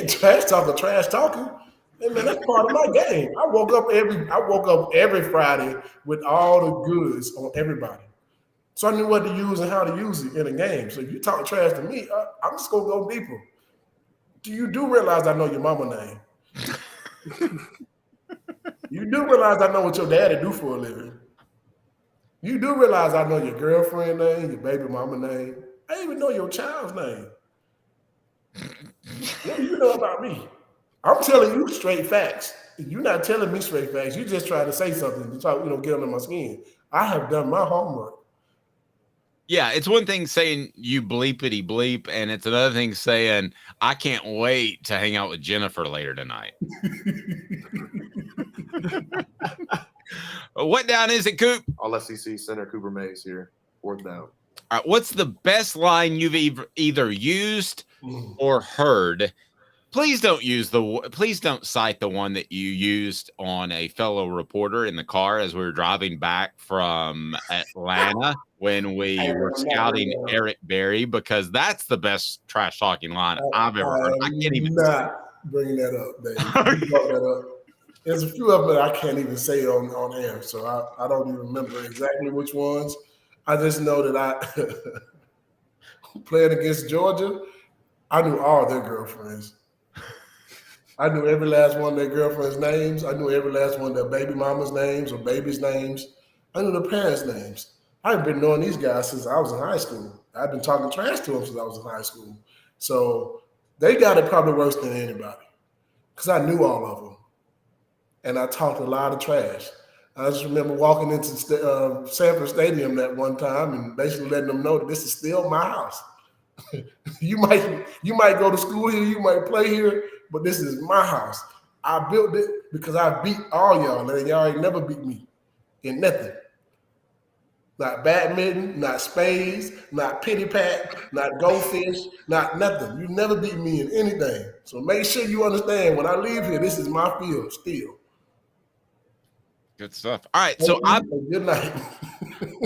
Speaker 10: trash talk or trash talking. Hey, man, that's part of my game. I woke up every Friday with all the goods on everybody. So I knew what to use and how to use it in a game. So if you talk trash to me, I'm just going to go deeper. You do realize I know your mama name. You do realize I know what your daddy do for a living. You do realize I know your girlfriend name, your baby mama name. I even know your child's name. What do you know about me? I'm telling you straight facts. You're not telling me straight facts. You're just trying to say something to try, get under my skin. I have done my homework.
Speaker 3: Yeah, it's one thing saying you bleepity bleep, and it's another thing saying, I can't wait to hang out with Jennifer later tonight. What down is it, Coop?
Speaker 11: All SEC center Cooper Mays here. Fourth down.
Speaker 3: All right, what's the best line you've either used or heard? Please don't cite the one that you used on a fellow reporter in the car as we were driving back from Atlanta when we were scouting Eric Berry, because that's the best trash talking line I've ever heard. I can't even
Speaker 10: bring that up, baby. You brought that up. There's a few of them that I can't even say on air, so I don't even remember exactly which ones. I just know that I playing against Georgia, I knew all their girlfriends. I knew every last one of their girlfriends' names. I knew every last one of their baby mama's names or babies' names. I knew their parents' names. I've been knowing these guys since I was in high school. I've been talking trash to them since I was in high school. So they got it probably worse than anybody because I knew all of them. And I talked a lot of trash. I just remember walking into Sanford Stadium that one time and basically letting them know that this is still my house. you might go to school here, you might play here, but this is my house. I built it because I beat all y'all, and y'all ain't never beat me in nothing. Not badminton, not spades, not pity pat, not goldfish, not nothing. You never beat me in anything. So make sure you understand when I leave here, this is my field still.
Speaker 3: Good stuff. All right, so
Speaker 10: good night.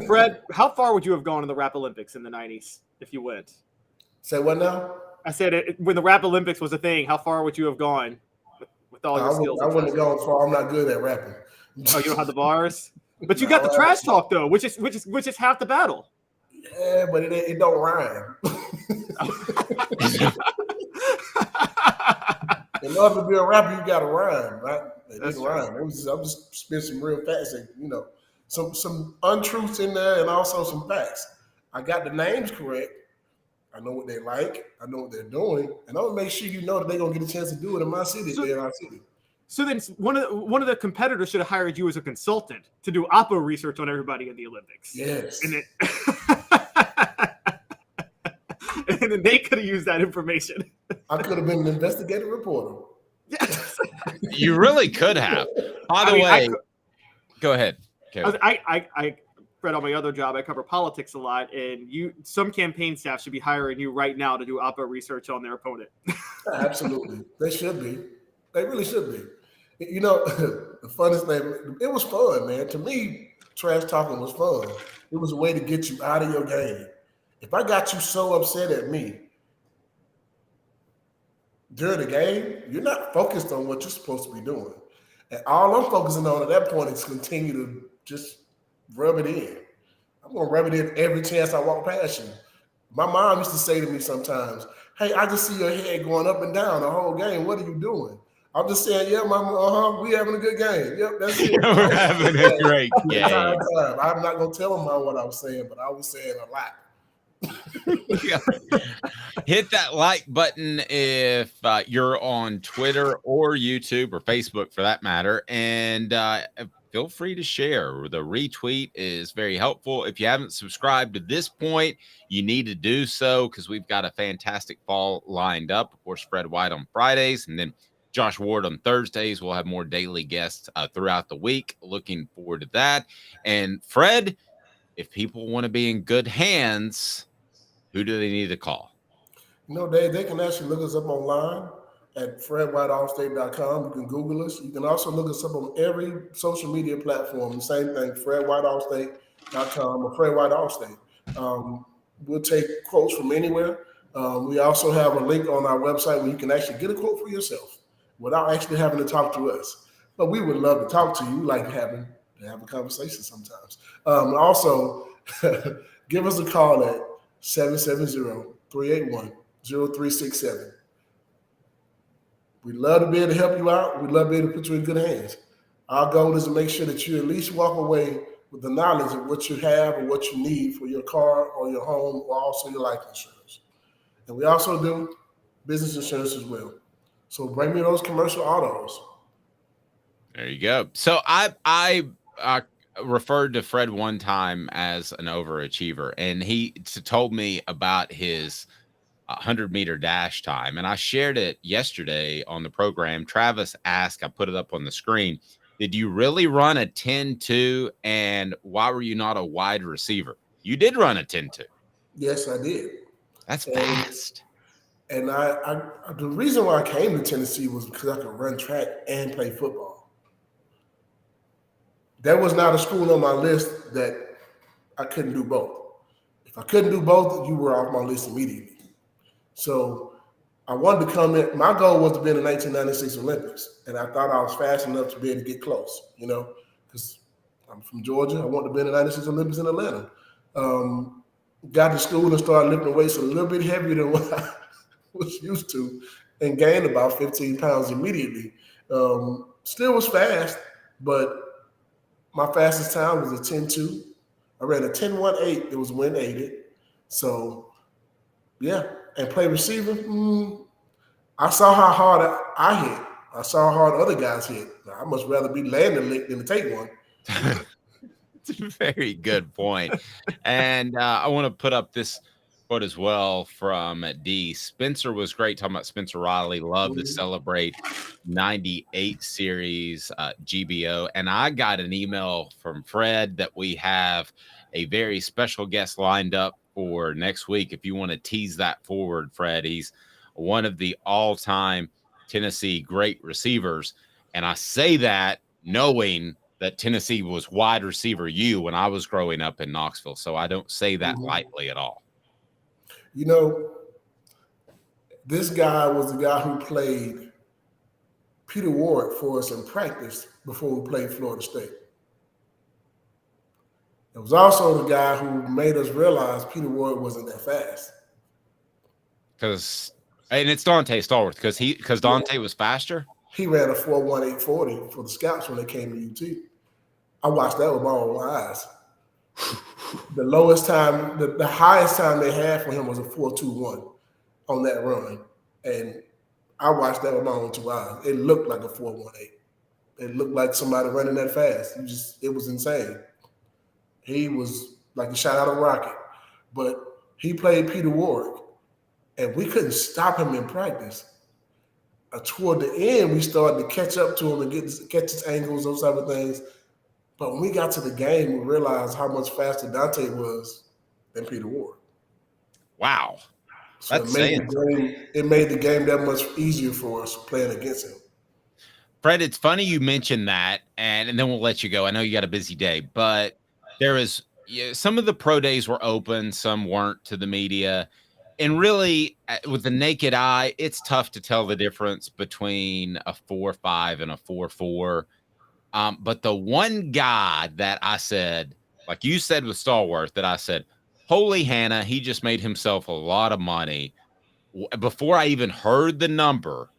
Speaker 4: Fred, how far would you have gone in the Rap Olympics in the 90s if you went?
Speaker 10: Say what now?
Speaker 4: I said when the Rap Olympics was a thing, how far would you have gone with all your skills?
Speaker 10: I wouldn't have gone far. I'm not good at rapping.
Speaker 4: Oh, you don't have the bars? But you got the trash talk though, which is half the battle.
Speaker 10: Yeah, but it don't rhyme. In order to be a rapper, you got to rhyme, right? It didn't rhyme. I'm just spit some real facts, and some untruths in there, and also some facts. I got the names correct. I know what they like. I know what they're doing, and I'm gonna make sure you know that they're gonna get a chance to do it in my city. In our city.
Speaker 4: So then, one of the competitors should have hired you as a consultant to do oppo research on everybody in the Olympics.
Speaker 10: Yes.
Speaker 4: And then they could have used that information.
Speaker 10: I could have been an investigative reporter.
Speaker 4: Yes.
Speaker 3: You really could have. By the way, go ahead.
Speaker 4: Fred, on my other job, I cover politics a lot, and some campaign staff should be hiring you right now to do oppo research on their opponent.
Speaker 10: Absolutely. They should be. They really should be. You know, the funnest thing, it was fun, man. To me, trash talking was fun. It was a way to get you out of your game. If I got you so upset at me during the game, you're not focused on what you're supposed to be doing. And all I'm focusing on at that point is continue to just rub it in. I'm going to rub it in every chance I walk past you. My mom used to say to me sometimes, hey, I just see your head going up and down the whole game. What are you doing? I'm just saying, yeah, mama, we having a good game. Yep, that's it.
Speaker 3: We're having a great game.
Speaker 10: I'm not going to tell them what I was saying, but I was saying a lot.
Speaker 3: Hit that like button if you're on Twitter or YouTube or Facebook for that matter. And feel free to share. The retweet is very helpful. If you haven't subscribed to this point, you need to do so because we've got a fantastic fall lined up. Of course, Fred White on Fridays and then Josh Ward on Thursdays. We'll have more daily guests throughout the week. Looking forward to that. And Fred, if people want to be in good hands, who do they need to call?
Speaker 10: They can actually look us up online at fredwhiteallstate.com. You can Google us. You can also look us up on every social media platform. The same thing, fredwhiteallstate.com or Fred White Allstate. We'll take quotes from anywhere. We also have a link on our website where you can actually get a quote for yourself without actually having to talk to us. But we would love to talk to you, like to have a conversation sometimes. Also, give us a call at 770-381-0367. We'd love to be able to help you out. We'd love to be able to put you in good hands. Our goal is to make sure that you at least walk away with the knowledge of what you have or what you need for your car or your home or also your life insurance. And we also do business insurance as well. So bring me those commercial autos.
Speaker 3: There you go. So I referred to Fred one time as an overachiever, and he told me about his 100-meter dash time, and I shared it yesterday on the program. Travis asked, I put it up on the screen, did you really run a 10-2, and why were you not a wide receiver? You did run a 10-2.
Speaker 10: Yes, I did.
Speaker 3: That's fast.
Speaker 10: And I the reason why I came to Tennessee was because I could run track and play football. There was not a school on my list that I couldn't do both. If I couldn't do both, you were off my list immediately. So I wanted to come in. My goal was to be in the 1996 Olympics, and I thought I was fast enough to be able to get close, because I'm from Georgia. I wanted to be in the 96 Olympics in Atlanta. Got to school and started lifting weights a little bit heavier than what I was used to and gained about 15 pounds immediately. Still was fast, but my fastest time was a 10-2. I ran a 10.18. It was wind aided. So, yeah. And play receiver, I saw how hard I hit. I saw how hard other guys hit. I much rather be landing lick than to take one.
Speaker 3: It's a very good point. And I want to put up this quote as well from D. Spencer was great talking about Spencer Riley. Love to celebrate 98 series GBO. And I got an email from Fred that we have a very special guest lined up for next week. If you want to tease that forward, Fred, he's one of the all-time Tennessee great receivers. And I say that knowing that Tennessee was wide receiver U when I was growing up in Knoxville. So I don't say that lightly at all.
Speaker 10: You know, this guy was the guy who played Peter Ward for us in practice before we played Florida State. It was also the guy who made us realize Peter Ward wasn't that fast.
Speaker 3: And it's Dante Stallworth because Dante was faster.
Speaker 10: He ran a 4.1840 for the Scouts when they came to UT. I watched that with my own eyes. The lowest time, the highest time they had for him was a 4.21 on that run. And I watched that with my own 2 eyes. It looked like a 4.18. It looked like somebody running that fast. It was insane. He was like a shot out of a rocket. But he played Peter Ward, and we couldn't stop him in practice. Toward the end, we started to catch up to him and catch his angles, those type of things. But when we got to the game, we realized how much faster Dante was than Peter Ward.
Speaker 3: Wow.
Speaker 10: So it made the game that much easier for us playing against him.
Speaker 3: Fred, it's funny you mentioned that, and then we'll let you go. I know you got a busy day, but there is some of the pro days were open, some weren't to the media. And really, with the naked eye, it's tough to tell the difference between a 4.5 and a 4.4. But the one guy that I said, like you said with Stallworth, that I said, holy Hannah, he just made himself a lot of money. Before I even heard the number,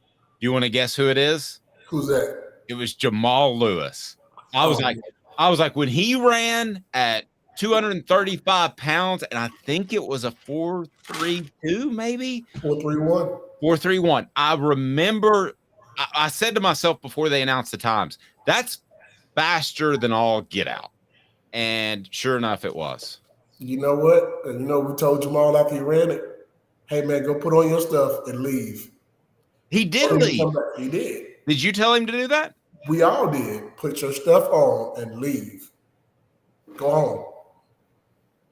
Speaker 3: do you want to guess who it is?
Speaker 10: Who's that?
Speaker 3: It was Jamal Lewis. I was like, when he ran at 235 pounds, and I think it was a 4.32, maybe
Speaker 10: 4.31.
Speaker 3: 4.31. I remember I said to myself before they announced the times, that's faster than all get out. And sure enough, it was.
Speaker 10: You know what? And we told Jamal after he ran it, hey man, go put on your stuff and leave.
Speaker 3: He did leave.
Speaker 10: He did.
Speaker 3: Did you tell him to do that?
Speaker 10: We all did. Put your stuff on and leave. Go home.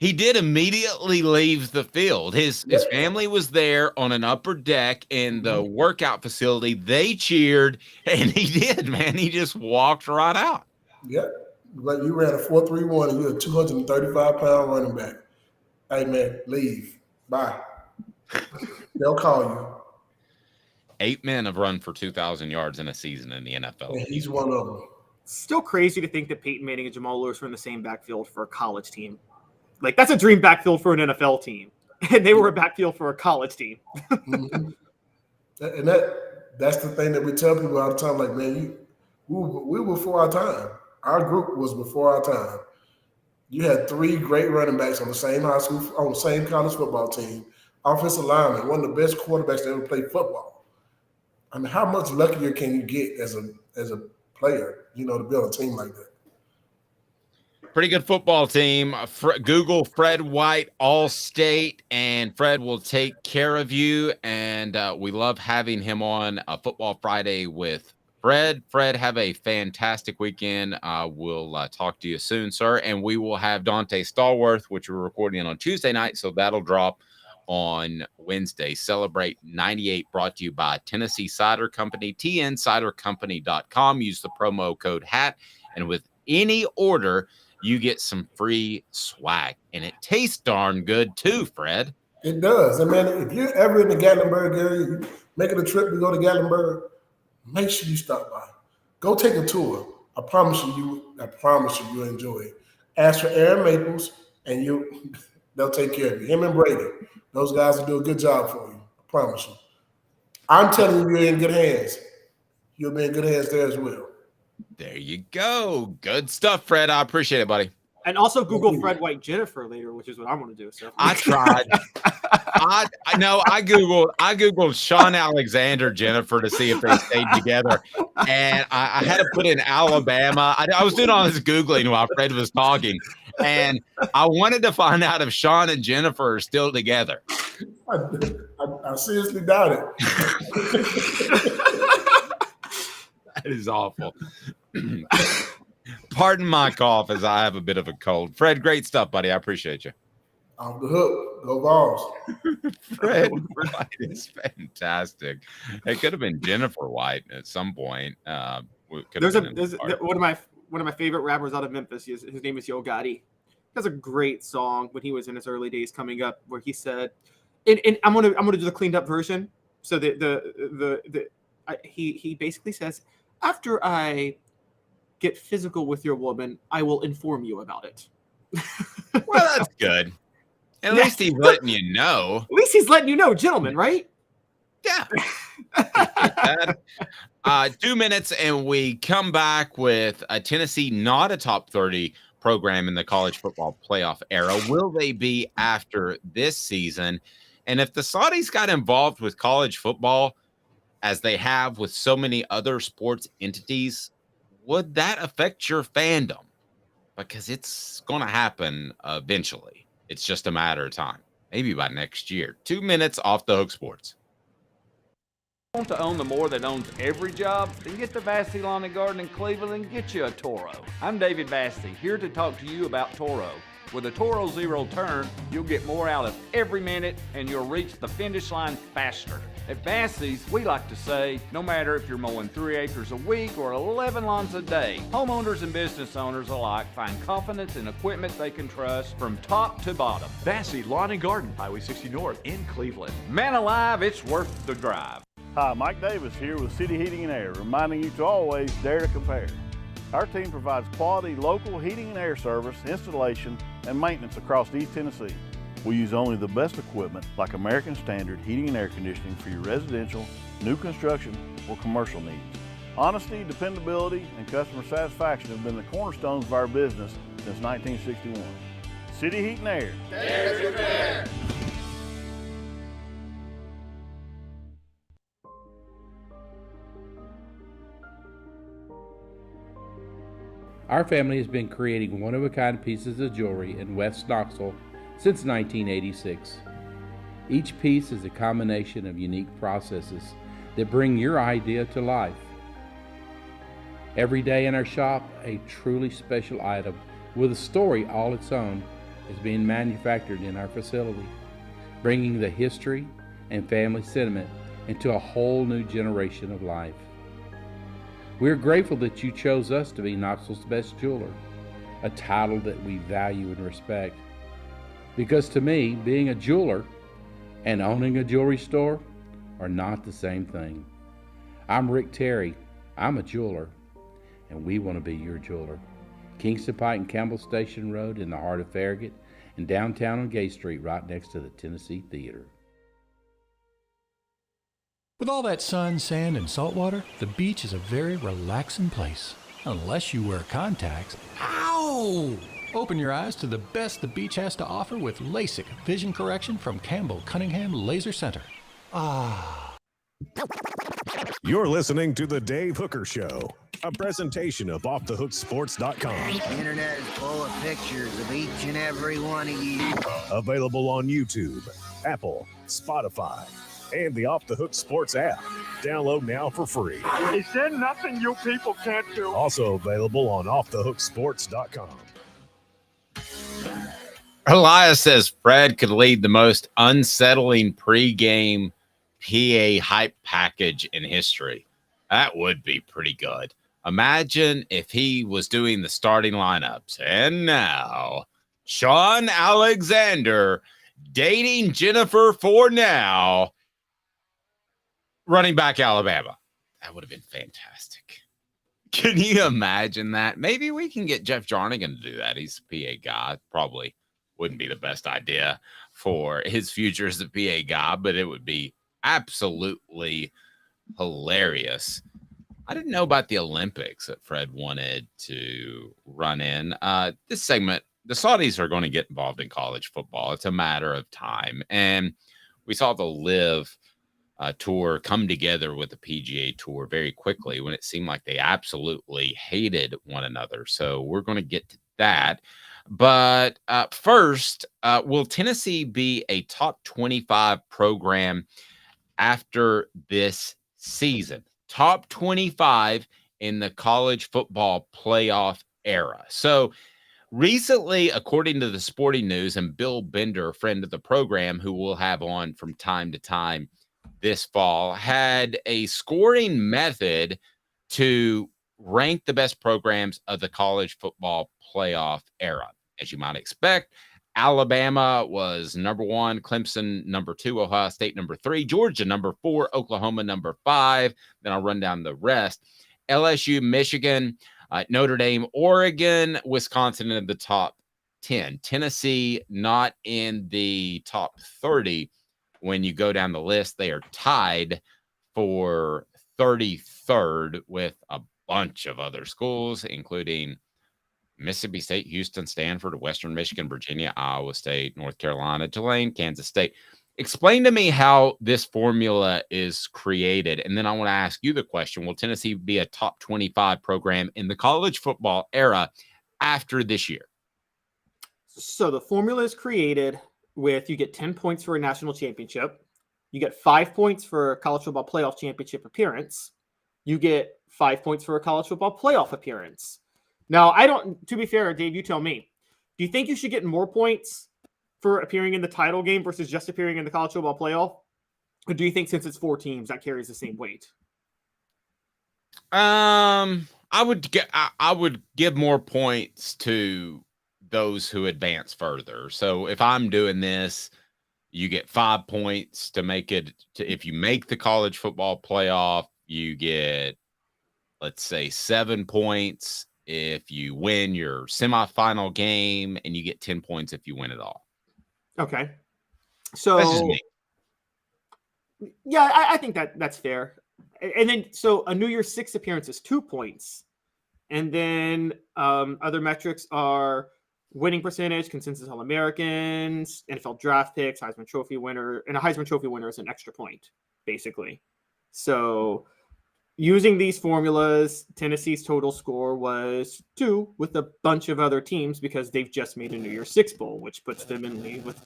Speaker 3: He did immediately leave the field. His family was there on an upper deck in the workout facility. They cheered, and he did, man. He just walked right out.
Speaker 10: Yeah. Like you ran a 4.31 and you're a 235-pound running back. Hey, man, leave. Bye. They'll call you.
Speaker 3: 8 men have run for 2,000 yards in a season in the NFL.
Speaker 10: And he's one of them.
Speaker 4: Still crazy to think that Peyton Manning and Jamal Lewis were in the same backfield for a college team. Like, that's a dream backfield for an NFL team. And they were a backfield for a college team.
Speaker 10: And that's the thing that we tell people all the time. Like, man, we were before our time. Our group was before our time. You had 3 great running backs on the same high school, on the same college football team. Offensive lineman, one of the best quarterbacks that ever played football. I mean, how much luckier can you get as a player, to be on a team like that?
Speaker 3: Pretty good football team. Google Fred White All-State, and Fred will take care of you. And we love having him on a Football Friday with Fred. Fred, have a fantastic weekend. We'll talk to you soon, sir. And we will have Dante Stallworth, which we're recording on Tuesday night, so that'll drop on Wednesday. Celebrate 98, brought to you by Tennessee Cider Company, tncidercompany.com. Use the promo code HAT, and with any order, you get some free swag. And it tastes darn good too, Fred.
Speaker 10: It does. And man, if you're ever in the Gatlinburg area, you're making a trip to go to Gatlinburg, make sure you stop by. Go take a tour. I promise you you'll enjoy it. Ask for Aaron Maples, and they'll take care of you. Him and Brady. Those guys will do a good job for you. I promise you. I'm telling you, you're in good hands. You'll be in good hands there as well.
Speaker 3: There you go. Good stuff, Fred. I appreciate it, buddy.
Speaker 4: And also Google Fred White Jennifer later, which is what I want to do. So
Speaker 3: I tried. I know I googled Sean Alexander Jennifer to see if they stayed together, and I had to put in Alabama. I was doing all this googling while Fred was talking, and I wanted to find out if Sean and Jennifer are still together.
Speaker 10: I seriously doubt it.
Speaker 3: That is awful. Pardon my cough as I have a bit of a cold. Fred, great stuff, buddy. I appreciate you.
Speaker 10: Off the hook. Go Vols.
Speaker 3: Fred White is fantastic. It could have been Jennifer White at some point.
Speaker 4: There's one of my favorite rappers out of Memphis. His name is Yo Gotti. He has a great song when he was in his early days coming up, where he said, and I'm gonna do the cleaned up version. So he basically says, after I get physical with your woman, I will inform you about it.
Speaker 3: Well, that's good. At least he's letting you know.
Speaker 4: At least he's letting you know, gentlemen, right?
Speaker 3: Yeah. 2 minutes, and we come back with Tennessee, not a top 30 program in the college football playoff era. Will they be after this season? And if the Saudis got involved with college football, as they have with so many other sports entities, would that affect your fandom? Because it's going to happen eventually. It's just a matter of time. Maybe by next year. 2 minutes off the hook sports.
Speaker 12: Want to own the more that owns every job? Then get to Vassy Lawn and Garden in Cleveland and get you a Toro. I'm David Vassy, here to talk to you about Toro. With a Toro Zero Turn, you'll get more out of every minute and you'll reach the finish line faster. At Vassy's, we like to say, no matter if you're mowing 3 acres a week or 11 lawns a day, homeowners and business owners alike find confidence in equipment they can trust from top to bottom.
Speaker 13: Vassy Lawn and Garden, Highway 60 North in Cleveland.
Speaker 12: Man alive, it's worth the drive.
Speaker 6: Hi, Mike Davis here with City Heating and Air, reminding you to always dare to compare. Our team provides quality local heating and air service, installation, and maintenance across East Tennessee. We use only the best equipment like American Standard heating and air conditioning for your residential, new construction, or commercial needs. Honesty, dependability, and customer satisfaction have been the cornerstones of our business since 1961. City Heat and Air.
Speaker 14: Dare to compare.
Speaker 8: Our family has been creating one-of-a-kind pieces of jewelry in West Knoxville since 1986. Each piece is a combination of unique processes that bring your idea to life. Every day in our shop, a truly special item with a story all its own is being manufactured in our facility, bringing the history and family sentiment into a whole new generation of life. We're grateful that you chose us to be Knoxville's best jeweler, a title that we value and respect. Because to me, being a jeweler and owning a jewelry store are not the same thing. I'm Rick Terry. I'm a jeweler, and we want to be your jeweler. Kingston Pike and Campbell Station Road in the heart of Farragut, and downtown on Gay Street right next to the Tennessee Theater.
Speaker 5: With all that sun, sand, and salt water, the beach is a very relaxing place. Unless you wear contacts. Ow! Open your eyes to the best the beach has to offer with LASIK vision correction from Campbell Cunningham Laser Center. Ah.
Speaker 1: You're listening to The Dave Hooker Show, a presentation of OffTheHookSports.com.
Speaker 15: The internet is full of pictures of each and every one of you.
Speaker 1: Available on YouTube, Apple, Spotify, and the Off the Hook Sports app. Download now for free.
Speaker 16: Is there nothing you people can't do?
Speaker 1: Also available on OffTheHookSports.com.
Speaker 3: Elias says Fred could lead the most unsettling pregame PA hype package in history. That would be pretty good. Imagine if he was doing the starting lineups. And now, Sean Alexander dating Jennifer for now. Running back Alabama. That would have been fantastic. Can you imagine that? Maybe we can get Jeff Jarnigan to do that. He's a PA guy. Probably wouldn't be the best idea for his future as a PA guy, but it would be absolutely hilarious. I didn't know about the Olympics that Fred wanted to run in. This segment the Saudis are going to get involved in college football. It's a matter of time. And we saw the Live tour come together with the PGA Tour very quickly when it seemed like they absolutely hated one another. So we're going to get to that. But first, will Tennessee be a top 25 program after this season? Top 25 in the college football playoff era. So recently, according to the Sporting News, and Bill Bender, a friend of the program who we'll have on from time to time this fall, had a scoring method to rank the best programs of the college football playoff era. As you might expect, Alabama was number 1, Clemson number 2, Ohio State number 3, Georgia number 4, Oklahoma number 5. Then I'll run down the rest. LSU, Michigan, Notre Dame, Oregon, Wisconsin in the top 10. Tennessee not in the top 30. When you go down the list, they are tied for 33rd with a bunch of other schools, including Mississippi State, Houston, Stanford, Western Michigan, Virginia, Iowa State, North Carolina, Tulane, Kansas State. Explain to me how this formula is created. And then I want to ask you the question, will Tennessee be a top 25 program in the college football era after this year?
Speaker 4: So the formula is created with, you get 10 points for a national championship. You get 5 points for a college football playoff championship appearance. You get 5 points for a college football playoff appearance. Now, to be fair, Dave, you tell me, do you think you should get more points for appearing in the title game versus just appearing in the college football playoff? Or do you think since it's 4 teams, that carries the same weight?
Speaker 3: I would give more points to those who advance further. So if I'm doing this, you get 5 points to make it if you make the college football playoff, you get, let's say, 7 points if you win your semifinal game, and you get 10 points if you win it all.
Speaker 4: Okay. So
Speaker 3: that's just me.
Speaker 4: Yeah, I think that's fair. And then, so a New Year's 6 appearance is 2 points. And then other metrics are winning percentage, consensus All-Americans, NFL draft picks, Heisman Trophy winner, and a Heisman Trophy winner is an extra point, basically. So using these formulas, Tennessee's total score was 2 with a bunch of other teams because they've just made a New Year's 6 bowl, which puts them in league with,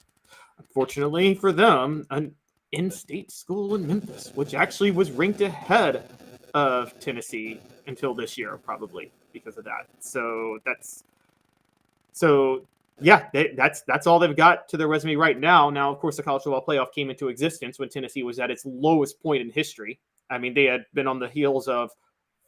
Speaker 4: unfortunately for them, an in-state school in Memphis, which actually was ranked ahead of Tennessee until this year, probably because of that. That's all they've got to their resume right now. Now, of course, the college football playoff came into existence when Tennessee was at its lowest point in history. I mean, they had been on the heels of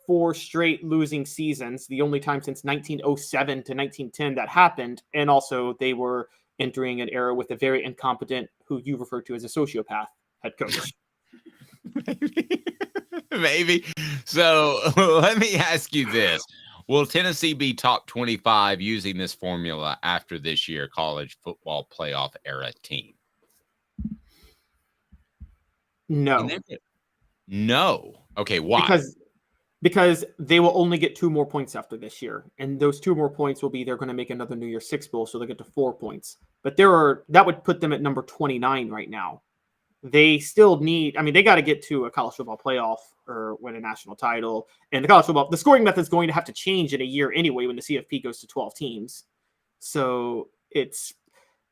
Speaker 4: 4 straight losing seasons, the only time since 1907 to 1910 that happened. And also they were entering an era with a very incompetent, who you refer to as a sociopath, head coach.
Speaker 3: Maybe. So let me ask you this. Will Tennessee be top 25 using this formula after this year college football playoff era team?
Speaker 4: No.
Speaker 3: No. Okay, why?
Speaker 4: Because they will only get 2 more points after this year. And those 2 more points will be, they're going to make another New Year's 6 bowl, so they'll get to 4 points. But that would put them at number 29 right now. They still need, they got to get to a college football playoff or win a national title. And the scoring method is going to have to change in a year anyway when the CFP goes to 12 teams. So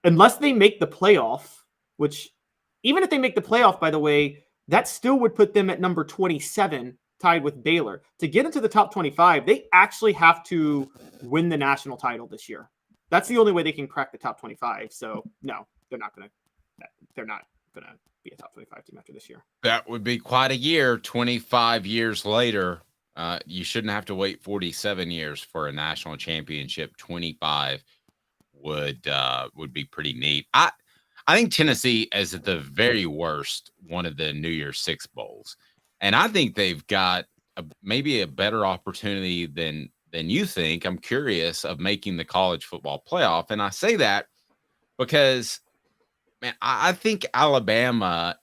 Speaker 4: unless they make the playoff, which even if they make the playoff, by the way, that still would put them at number 27, tied with Baylor. To get into the top 25, they actually have to win the national title this year. That's the only way they can crack the top 25. So no, they're not going to be a top 25 team after this year.
Speaker 3: That would be quite a year. 25 years later, you shouldn't have to wait 47 years for a national championship. 25 would be pretty neat. I think Tennessee is at the very worst one of the New Year's 6 bowls, and I think they've got maybe a better opportunity than you think. I'm curious of making the college football playoff, and I say that because, man, I think Alabama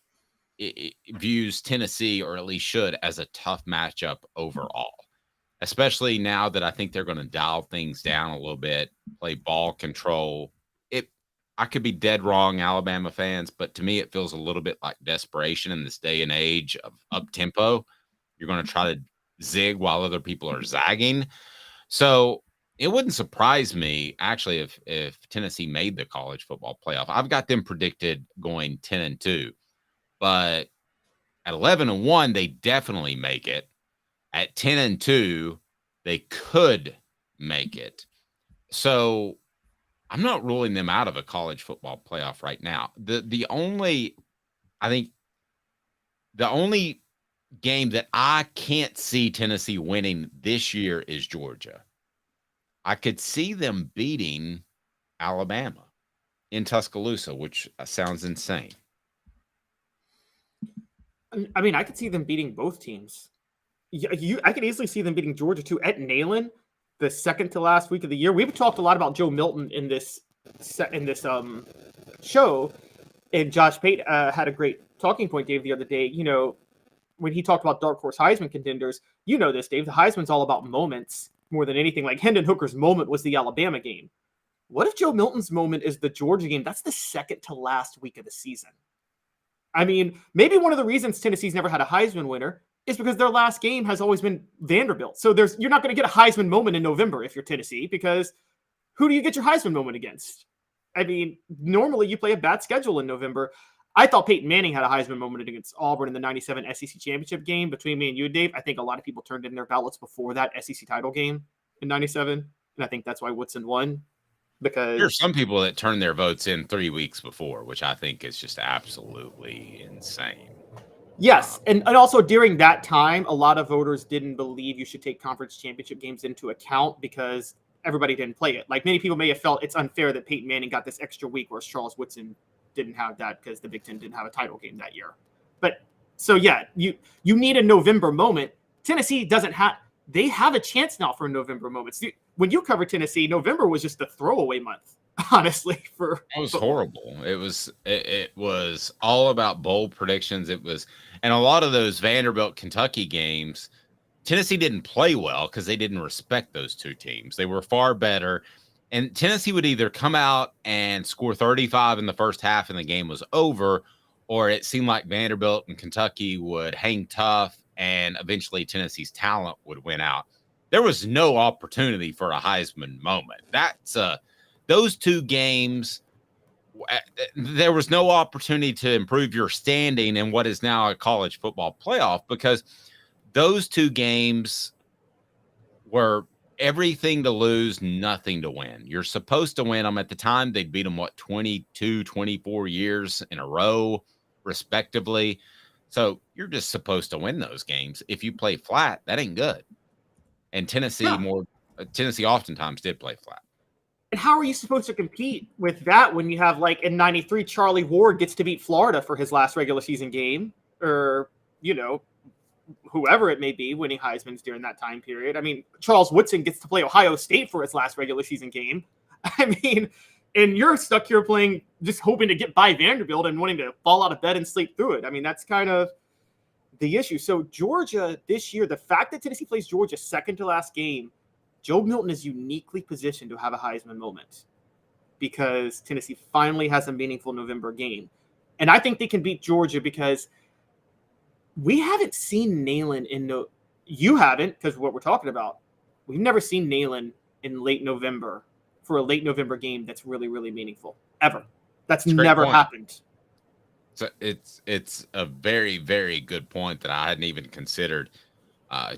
Speaker 3: views Tennessee, or at least should, as a tough matchup overall. especially now that I think they're going to dial things down a little bit, play ball control. I could be dead wrong, Alabama fans, but to me, it feels a little bit like desperation in this day and age of up tempo. You're going to try to zig while other people are zagging. So it wouldn't surprise me actually if Tennessee made the college football playoff. I've got them predicted going 10-2, but at 11-1, they definitely make it. At 10-2, they could make it. So I'm not ruling them out of a college football playoff right now. The only game that I can't see Tennessee winning this year is Georgia. I could see them beating Alabama in Tuscaloosa, which sounds insane.
Speaker 4: I mean, I could see them beating both teams. I could easily see them beating Georgia too at Neyland, the second to last week of the year. We've talked a lot about Joe Milton in this show, and Josh Pate had a great talking point, Dave, the other day. You know, when he talked about dark horse Heisman contenders, you know this, Dave. The Heisman's all about moments more than anything. Like Hendon Hooker's moment was the Alabama game. What if Joe Milton's moment is the Georgia game? That's the second to last week of the season. I mean, maybe one of the reasons Tennessee's never had a Heisman winner is because their last game has always been Vanderbilt. So you're not going to get a Heisman moment in November if you're Tennessee, because who do you get your Heisman moment against? I mean, normally you play a bad schedule in November. I thought Peyton Manning had a Heisman moment against Auburn in the 97 SEC championship game between me and you, Dave. I think a lot of people turned in their ballots before that SEC title game in 97. And I think that's why Woodson won. Because
Speaker 3: there's some people that turn their votes in 3 weeks before, which I think is just absolutely insane.
Speaker 4: Yes, and also during that time, a lot of voters didn't believe you should take conference championship games into account because everybody didn't play it. Like many people may have felt it's unfair that Peyton Manning got this extra week, whereas Charles Woodson didn't have that because the Big Ten didn't have a title game that year. But so yeah, you need a November moment. Tennessee doesn't have. They have a chance now for a November moment. When you cover Tennessee, November was just a throwaway month. Honestly,
Speaker 3: it was horrible. It was all about bold predictions. It was, and a lot of those Vanderbilt Kentucky games, Tennessee didn't play well because they didn't respect those two teams. They were far better, and Tennessee would either come out and score 35 in the first half and the game was over, or it seemed like Vanderbilt and Kentucky would hang tough and eventually Tennessee's talent would win out. There was no opportunity for a Heisman moment. Those two games, there was no opportunity to improve your standing in what is now a college football playoff, because those two games were everything to lose, nothing to win. You're supposed to win them. At the time, they'd beat them, 22, 24 years in a row, respectively. So you're just supposed to win those games. If you play flat, that ain't good. And Tennessee oftentimes did play flat.
Speaker 4: And how are you supposed to compete with that when you have, like, in 93, Charlie Ward gets to beat Florida for his last regular season game, or, you know, whoever it may be winning Heisman's during that time period. I mean, Charles Woodson gets to play Ohio State for his last regular season game. I mean, and you're stuck here playing, just hoping to get by Vanderbilt and wanting to fall out of bed and sleep through it. I mean, that's kind of the issue. So Georgia this year, the fact that Tennessee plays Georgia second to last game, Joe Milton is uniquely positioned to have a Heisman moment because Tennessee finally has a meaningful November game. And I think they can beat Georgia because we haven't seen Neyland you haven't, because what we're talking about. We've never seen Neyland in late November for a late November game that's really, really meaningful, ever. That's never happened.
Speaker 3: So it's a very, very good point that I hadn't even considered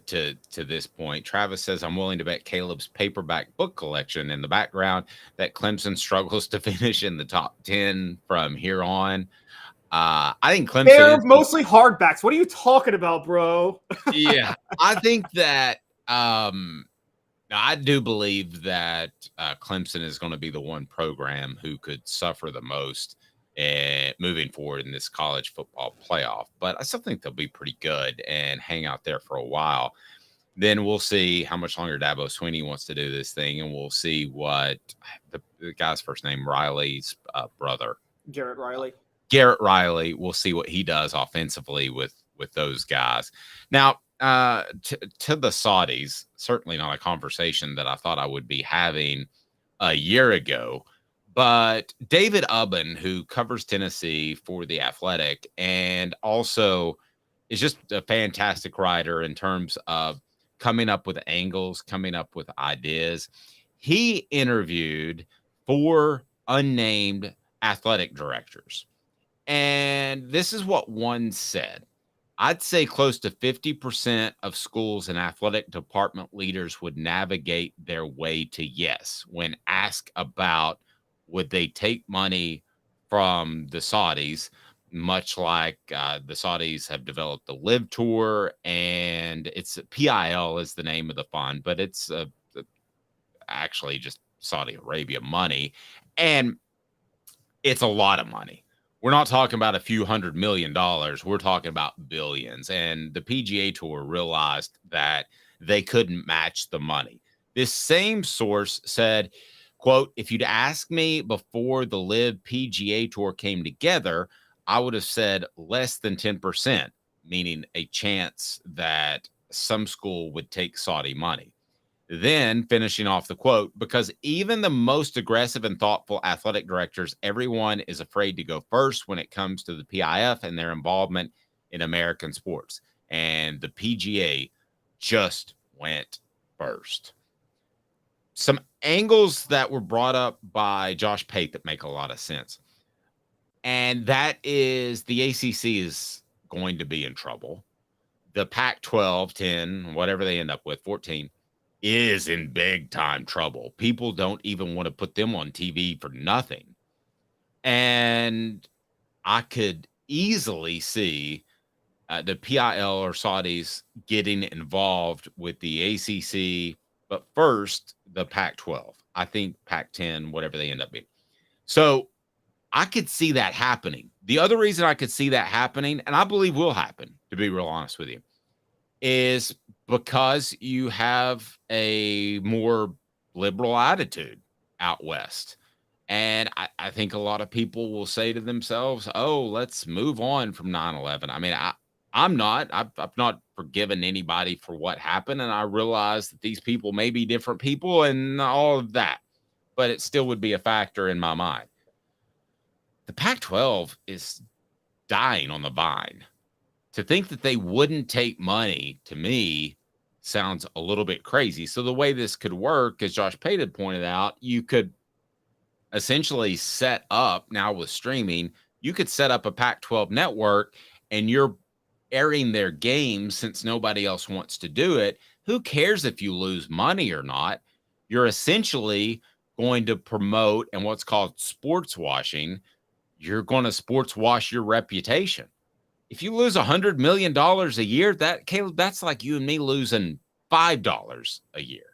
Speaker 3: to this point. Travis says, I'm willing to bet Caleb's paperback book collection in the background that Clemson struggles to finish in the top 10 from here on. I think Clemson.
Speaker 4: They're mostly hardbacks. What are you talking about, bro?
Speaker 3: Yeah, I think that I do believe that Clemson is going to be the one program who could suffer the most moving forward in this college football playoff. But I still think they'll be pretty good and hang out there for a while. Then we'll see how much longer Dabo Swinney wants to do this thing, and we'll see what the guy's first name, Riley's brother.
Speaker 4: Garrett Riley.
Speaker 3: We'll see what he does offensively with those guys. Now, to the Saudis, certainly not a conversation that I thought I would be having a year ago. But David Ubben, who covers Tennessee for The Athletic and also is just a fantastic writer in terms of coming up with angles, coming up with ideas. He interviewed 4 unnamed athletic directors. And this is what one said. I'd say close to 50% of schools and athletic department leaders would navigate their way to yes when asked about would they take money from the Saudis, much like the Saudis have developed the Live Tour, and it's PIL is the name of the fund, but it's actually just Saudi Arabia money, and it's a lot of money. We're not talking about a few $100 million. We're talking about billions. And the PGA Tour realized that they couldn't match the money. This same source said, quote, if you'd asked me before the Live PGA Tour came together, I would have said less than 10%, meaning a chance that some school would take Saudi money. Then finishing off the quote, because even the most aggressive and thoughtful athletic directors, everyone is afraid to go first when it comes to the PIF and their involvement in American sports. And the PGA just went first. Some angles that were brought up by Josh Pate that make a lot of sense. And that is the ACC is going to be in trouble. The Pac-12, 10, whatever they end up with, 14, is in big time trouble. People don't even want to put them on TV for nothing. And I could easily see the PIL or Saudis getting involved with the ACC, but first the Pac-12. I think Pac-10, whatever they end up being. So I could see that happening. The other reason I could see that happening, and I believe will happen, to be real honest with you, is because you have a more liberal attitude out west. And I think a lot of people will say to themselves, oh, let's move on from 9/11. I mean, I've not forgiven anybody for what happened. And I realize that these people may be different people and all of that, but it still would be a factor in my mind. The Pac-12 is dying on the vine. To think that they wouldn't take money, to me, sounds a little bit crazy. So the way this could work, as Josh Pate had pointed out, you could essentially set up, now with streaming, you could set up a Pac-12 network and you're airing their games since nobody else wants to do it. Who cares if you lose money or not? You're essentially going to promote and what's called sports washing. You're going to sports wash your reputation. If you lose $100 million a year, Caleb, that's like you and me losing $5 a year.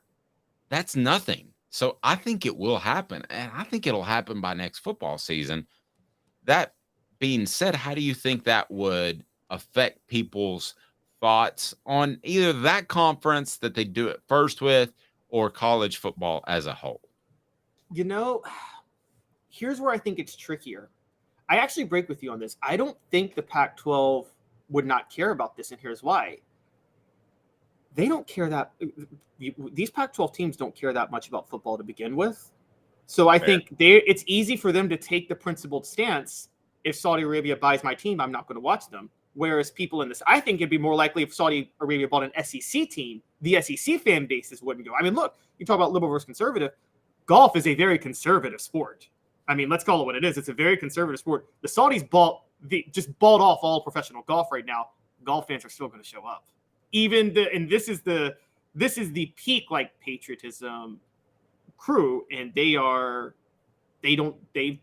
Speaker 3: That's nothing. So I think it will happen, and I think it'll happen by next football season. That being said, how do you think that would affect people's thoughts on either that conference that they do it first with or college football as a whole?
Speaker 4: You know, here's where I think it's trickier. I actually break with you on this. I don't think the Pac-12 would not care about this, and here's why. They don't care that these Pac-12 teams don't care that much about football to begin with. So I think it's easy for them to take the principled stance. If Saudi Arabia buys my team, I'm not going to watch them. Whereas people in this, I think it'd be more likely if Saudi Arabia bought an SEC team, the SEC fan bases wouldn't go. I mean, look, you talk about liberal versus conservative. Golf is a very conservative sport. I mean, let's call it what it is. It's a very conservative sport. The Saudis bought off all professional golf right now. Golf fans are still going to show up. This is the peak like patriotism crew, and they've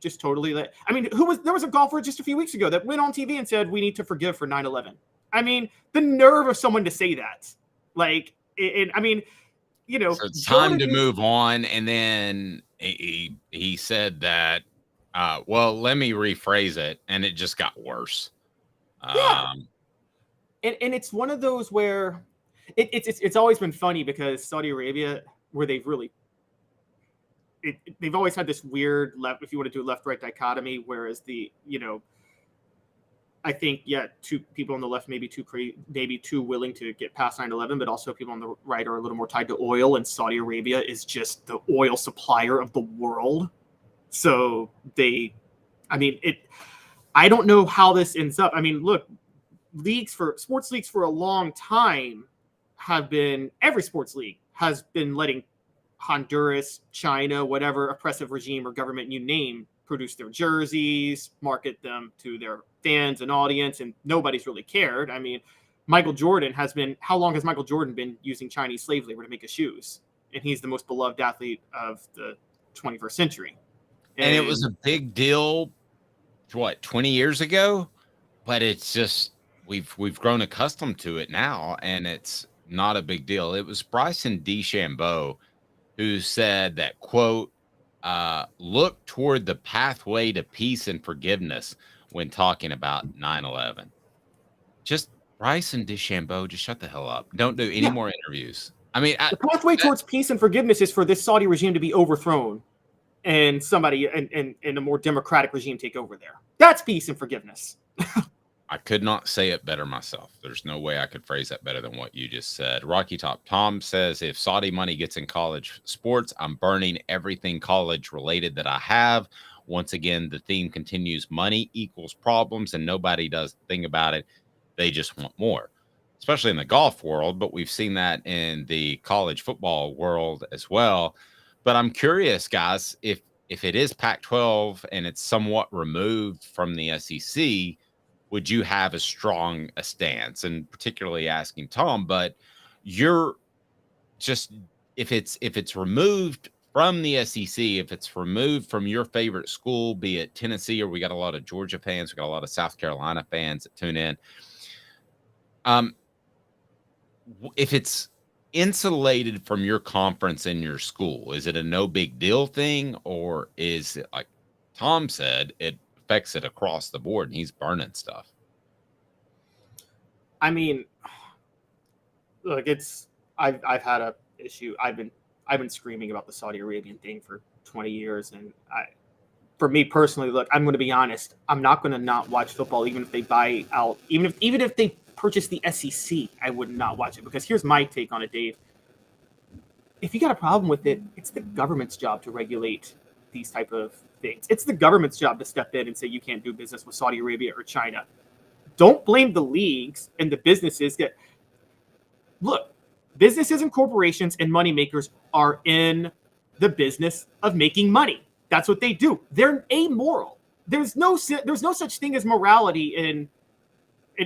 Speaker 4: just totally let. I mean, there was a golfer just a few weeks ago that went on TV and said we need to forgive for 9/11. I mean, the nerve of someone to say that. Like, I mean, you know,
Speaker 3: so it's time to move on. And then he said that, well, let me rephrase it. And it just got worse.
Speaker 4: Yeah. And it's one of those where it's always been funny because Saudi Arabia, where they've always had this weird left, if you want to do left-right dichotomy, whereas I think, two people on the left may be too willing to get past 9/11, but also people on the right are a little more tied to oil, and Saudi Arabia is just the oil supplier of the world. So I don't know how this ends up. I mean, look, sports leagues for a long time every sports league has been letting Honduras, China, whatever oppressive regime or government you name, produce their jerseys, market them to their fans and audience, and nobody's really cared. I mean, how long has Michael Jordan been using Chinese slave labor to make his shoes? And he's the most beloved athlete of the 21st century.
Speaker 3: And it was a big deal, 20 years ago? But it's just, we've grown accustomed to it now, and it's not a big deal. It was Bryson DeChambeau who said that, quote, look toward the pathway to peace and forgiveness when talking about 9/11. Just Bryson DeChambeau, just shut the hell up. Don't do any more interviews. I mean,
Speaker 4: the pathway towards peace and forgiveness is for this Saudi regime to be overthrown and somebody and a more democratic regime take over there. That's peace and forgiveness.
Speaker 3: I could not say it better myself. There's no way I could phrase that better than what you just said. Rocky Top Tom says, if Saudi money gets in college sports, I'm burning everything college related that I have. Once again, the theme continues: money equals problems, and nobody does a thing about it. They just want more, especially in the golf world. But we've seen that in the college football world as well. But I'm curious, guys, if it is Pac-12 and it's somewhat removed from the SEC, would you have as strong a stance? And particularly asking Tom, but you're just, if it's removed from the SEC, if it's removed from your favorite school, be it Tennessee, or we got a lot of Georgia fans, we got a lot of South Carolina fans that tune in. If it's insulated from your conference in your school, is it a no big deal thing, or is it, like Tom said, it affects it across the board and he's burning stuff?
Speaker 4: I mean, look, I've had a issue. I've been screaming about the Saudi Arabian thing for 20 years, and for me personally, look, I'm going to be honest. I'm not going to not watch football, even if they buy out, even if they purchase the SEC. I would not watch it, because here's my take on it, Dave. If you got a problem with it, it's the government's job to regulate these type of things. It's the government's job to step in and say you can't do business with Saudi Arabia or China. Don't blame the leagues and the businesses that look. Businesses and corporations and moneymakers are in the business of making money. That's what they do. They're amoral. There's no such thing as morality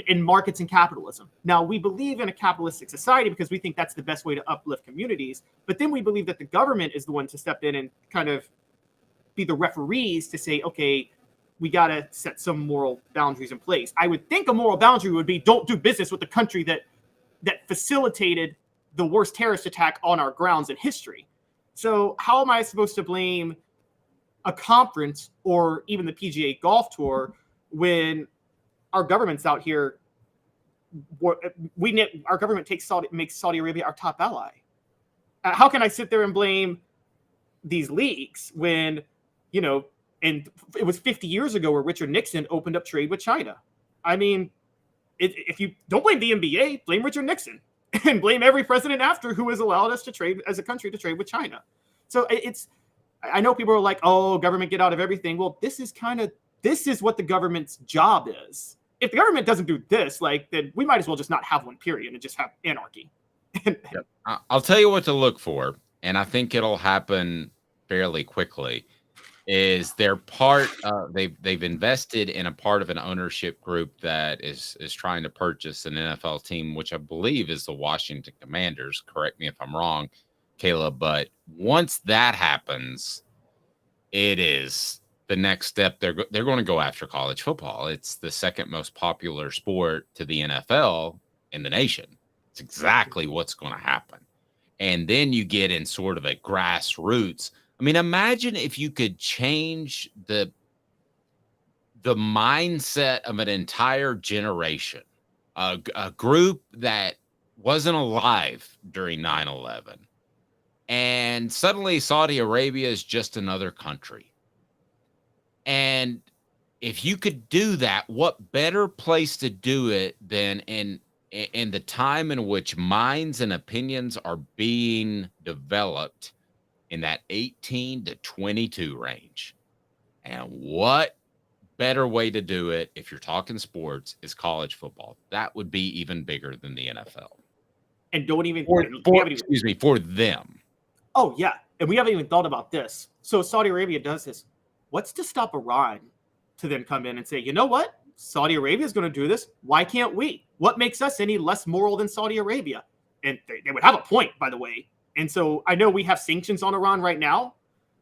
Speaker 4: in markets and capitalism. Now, we believe in a capitalistic society because we think that's the best way to uplift communities. But then we believe that the government is the one to step in and kind of be the referees to say, okay, we got to set some moral boundaries in place. I would think a moral boundary would be don't do business with the country that facilitated the worst terrorist attack on our grounds in history. So how am I supposed to blame a conference or even the PGA Golf Tour when our government's out here? Our government makes Saudi Arabia our top ally. How can I sit there and blame these leagues when, and it was 50 years ago where Richard Nixon opened up trade with China? I mean, if you don't blame the NBA, blame Richard Nixon. And blame every president after who has allowed us to trade as a country to trade with China. So I know people are like, oh, government get out of everything. Well, this is what the government's job is. If the government doesn't do this, then we might as well just not have one, period, and just have anarchy.
Speaker 3: Yep. I'll tell you what to look for, and I think it'll happen fairly quickly. Is they're part of, they've invested in a part of an ownership group that is trying to purchase an NFL team, which I believe is the Washington Commanders. Correct me if I'm wrong, Caleb. But once that happens, it is the next step. They're going to go after college football. It's the second most popular sport to the NFL in the nation. It's exactly what's going to happen. And then you get in sort of a grassroots. I mean, imagine if you could change the mindset of an entire generation, a group that wasn't alive during 9/11, and suddenly Saudi Arabia is just another country. And if you could do that, what better place to do it than in the time in which minds and opinions are being developed in that 18 to 22 range? And what better way to do it, if you're talking sports, is college football. That would be even bigger than the NFL.
Speaker 4: And don't even
Speaker 3: for them.
Speaker 4: Oh yeah, and we haven't even thought about this. So Saudi Arabia does this. What's to stop Iran to then come in and say, you know what? Saudi Arabia is going to do this. Why can't we? What makes us any less moral than Saudi Arabia? And they would have a point, by the way. And so I know we have sanctions on Iran right now,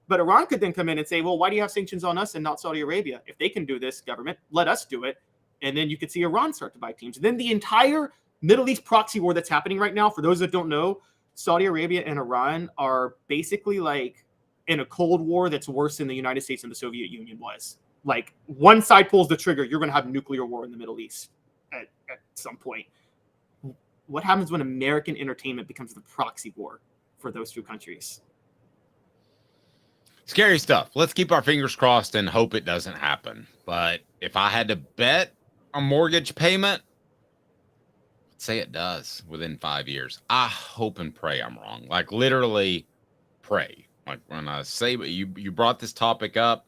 Speaker 4: but Iran could then come in and say, well, why do you have sanctions on us and not Saudi Arabia? If they can do this, government, let us do it. And then you could see Iran start to buy teams. And then the entire Middle East proxy war that's happening right now, for those that don't know, Saudi Arabia and Iran are basically like in a Cold War that's worse than the United States and the Soviet Union was. Like, one side pulls the trigger, you're going to have nuclear war in the Middle East at some point. What happens when American entertainment becomes the proxy war for those two countries?
Speaker 3: Scary stuff. Let's keep our fingers crossed and hope it doesn't happen. But if I had to bet a mortgage payment, let's say it does within 5 years. I hope and pray I'm wrong. Like, literally pray. Like, when I say you brought this topic up,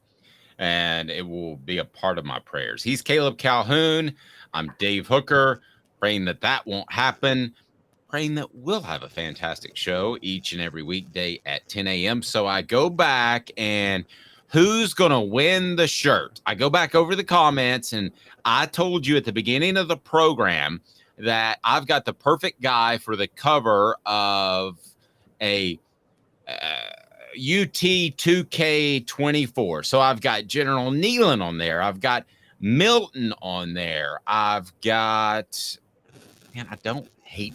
Speaker 3: and it will be a part of my prayers. He's Caleb Calhoun. I'm Dave Hooker, praying that won't happen, praying that we'll have a fantastic show each and every weekday at 10 a.m. So I go back and who's going to win the shirt? I go back over the comments, and I told you at the beginning of the program that I've got the perfect guy for the cover of a UT 2K24. So I've got General Neyland on there. I've got Milton on there. I've got, man, I don't hate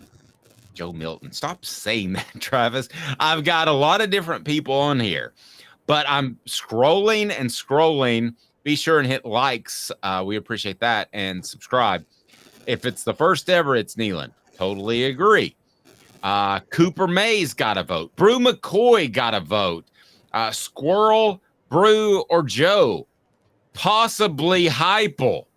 Speaker 3: Joe Milton. Stop saying that, Travis. I've got a lot of different people on here, but I'm scrolling and scrolling. Be sure and hit likes. We appreciate that, and subscribe. If it's the first ever, it's Neyland. Totally agree. Cooper Mays got a vote. Brew McCoy got a vote. Squirrel, Brew, or Joe. Possibly Heupel.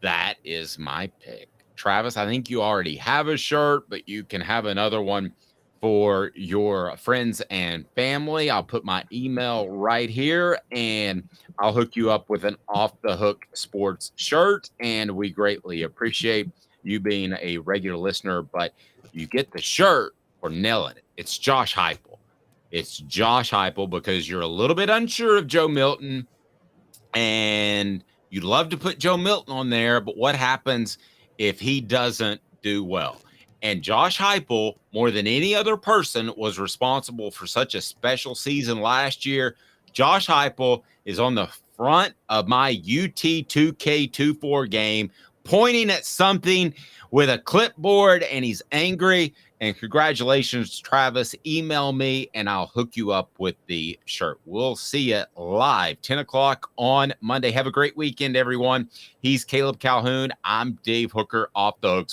Speaker 3: That is my pick. Travis, I think you already have a shirt, but you can have another one for your friends and family. I'll put my email right here, and I'll hook you up with an Off the Hook Sports shirt, and we greatly appreciate you being a regular listener, but you get the shirt for nailing it. It's Josh Heupel. It's Josh Heupel because you're a little bit unsure of Joe Milton, and you'd love to put Joe Milton on there, but what happens if he doesn't do well? And Josh Heupel, more than any other person, was responsible for such a special season last year. Josh Heupel is on the front of my UT 2K24 game, pointing at something with a clipboard, and he's angry. And congratulations, Travis. Email me, and I'll hook you up with the shirt. We'll see you live, 10 o'clock on Monday. Have a great weekend, everyone. He's Caleb Calhoun. I'm Dave Hooker, Off the Hooks.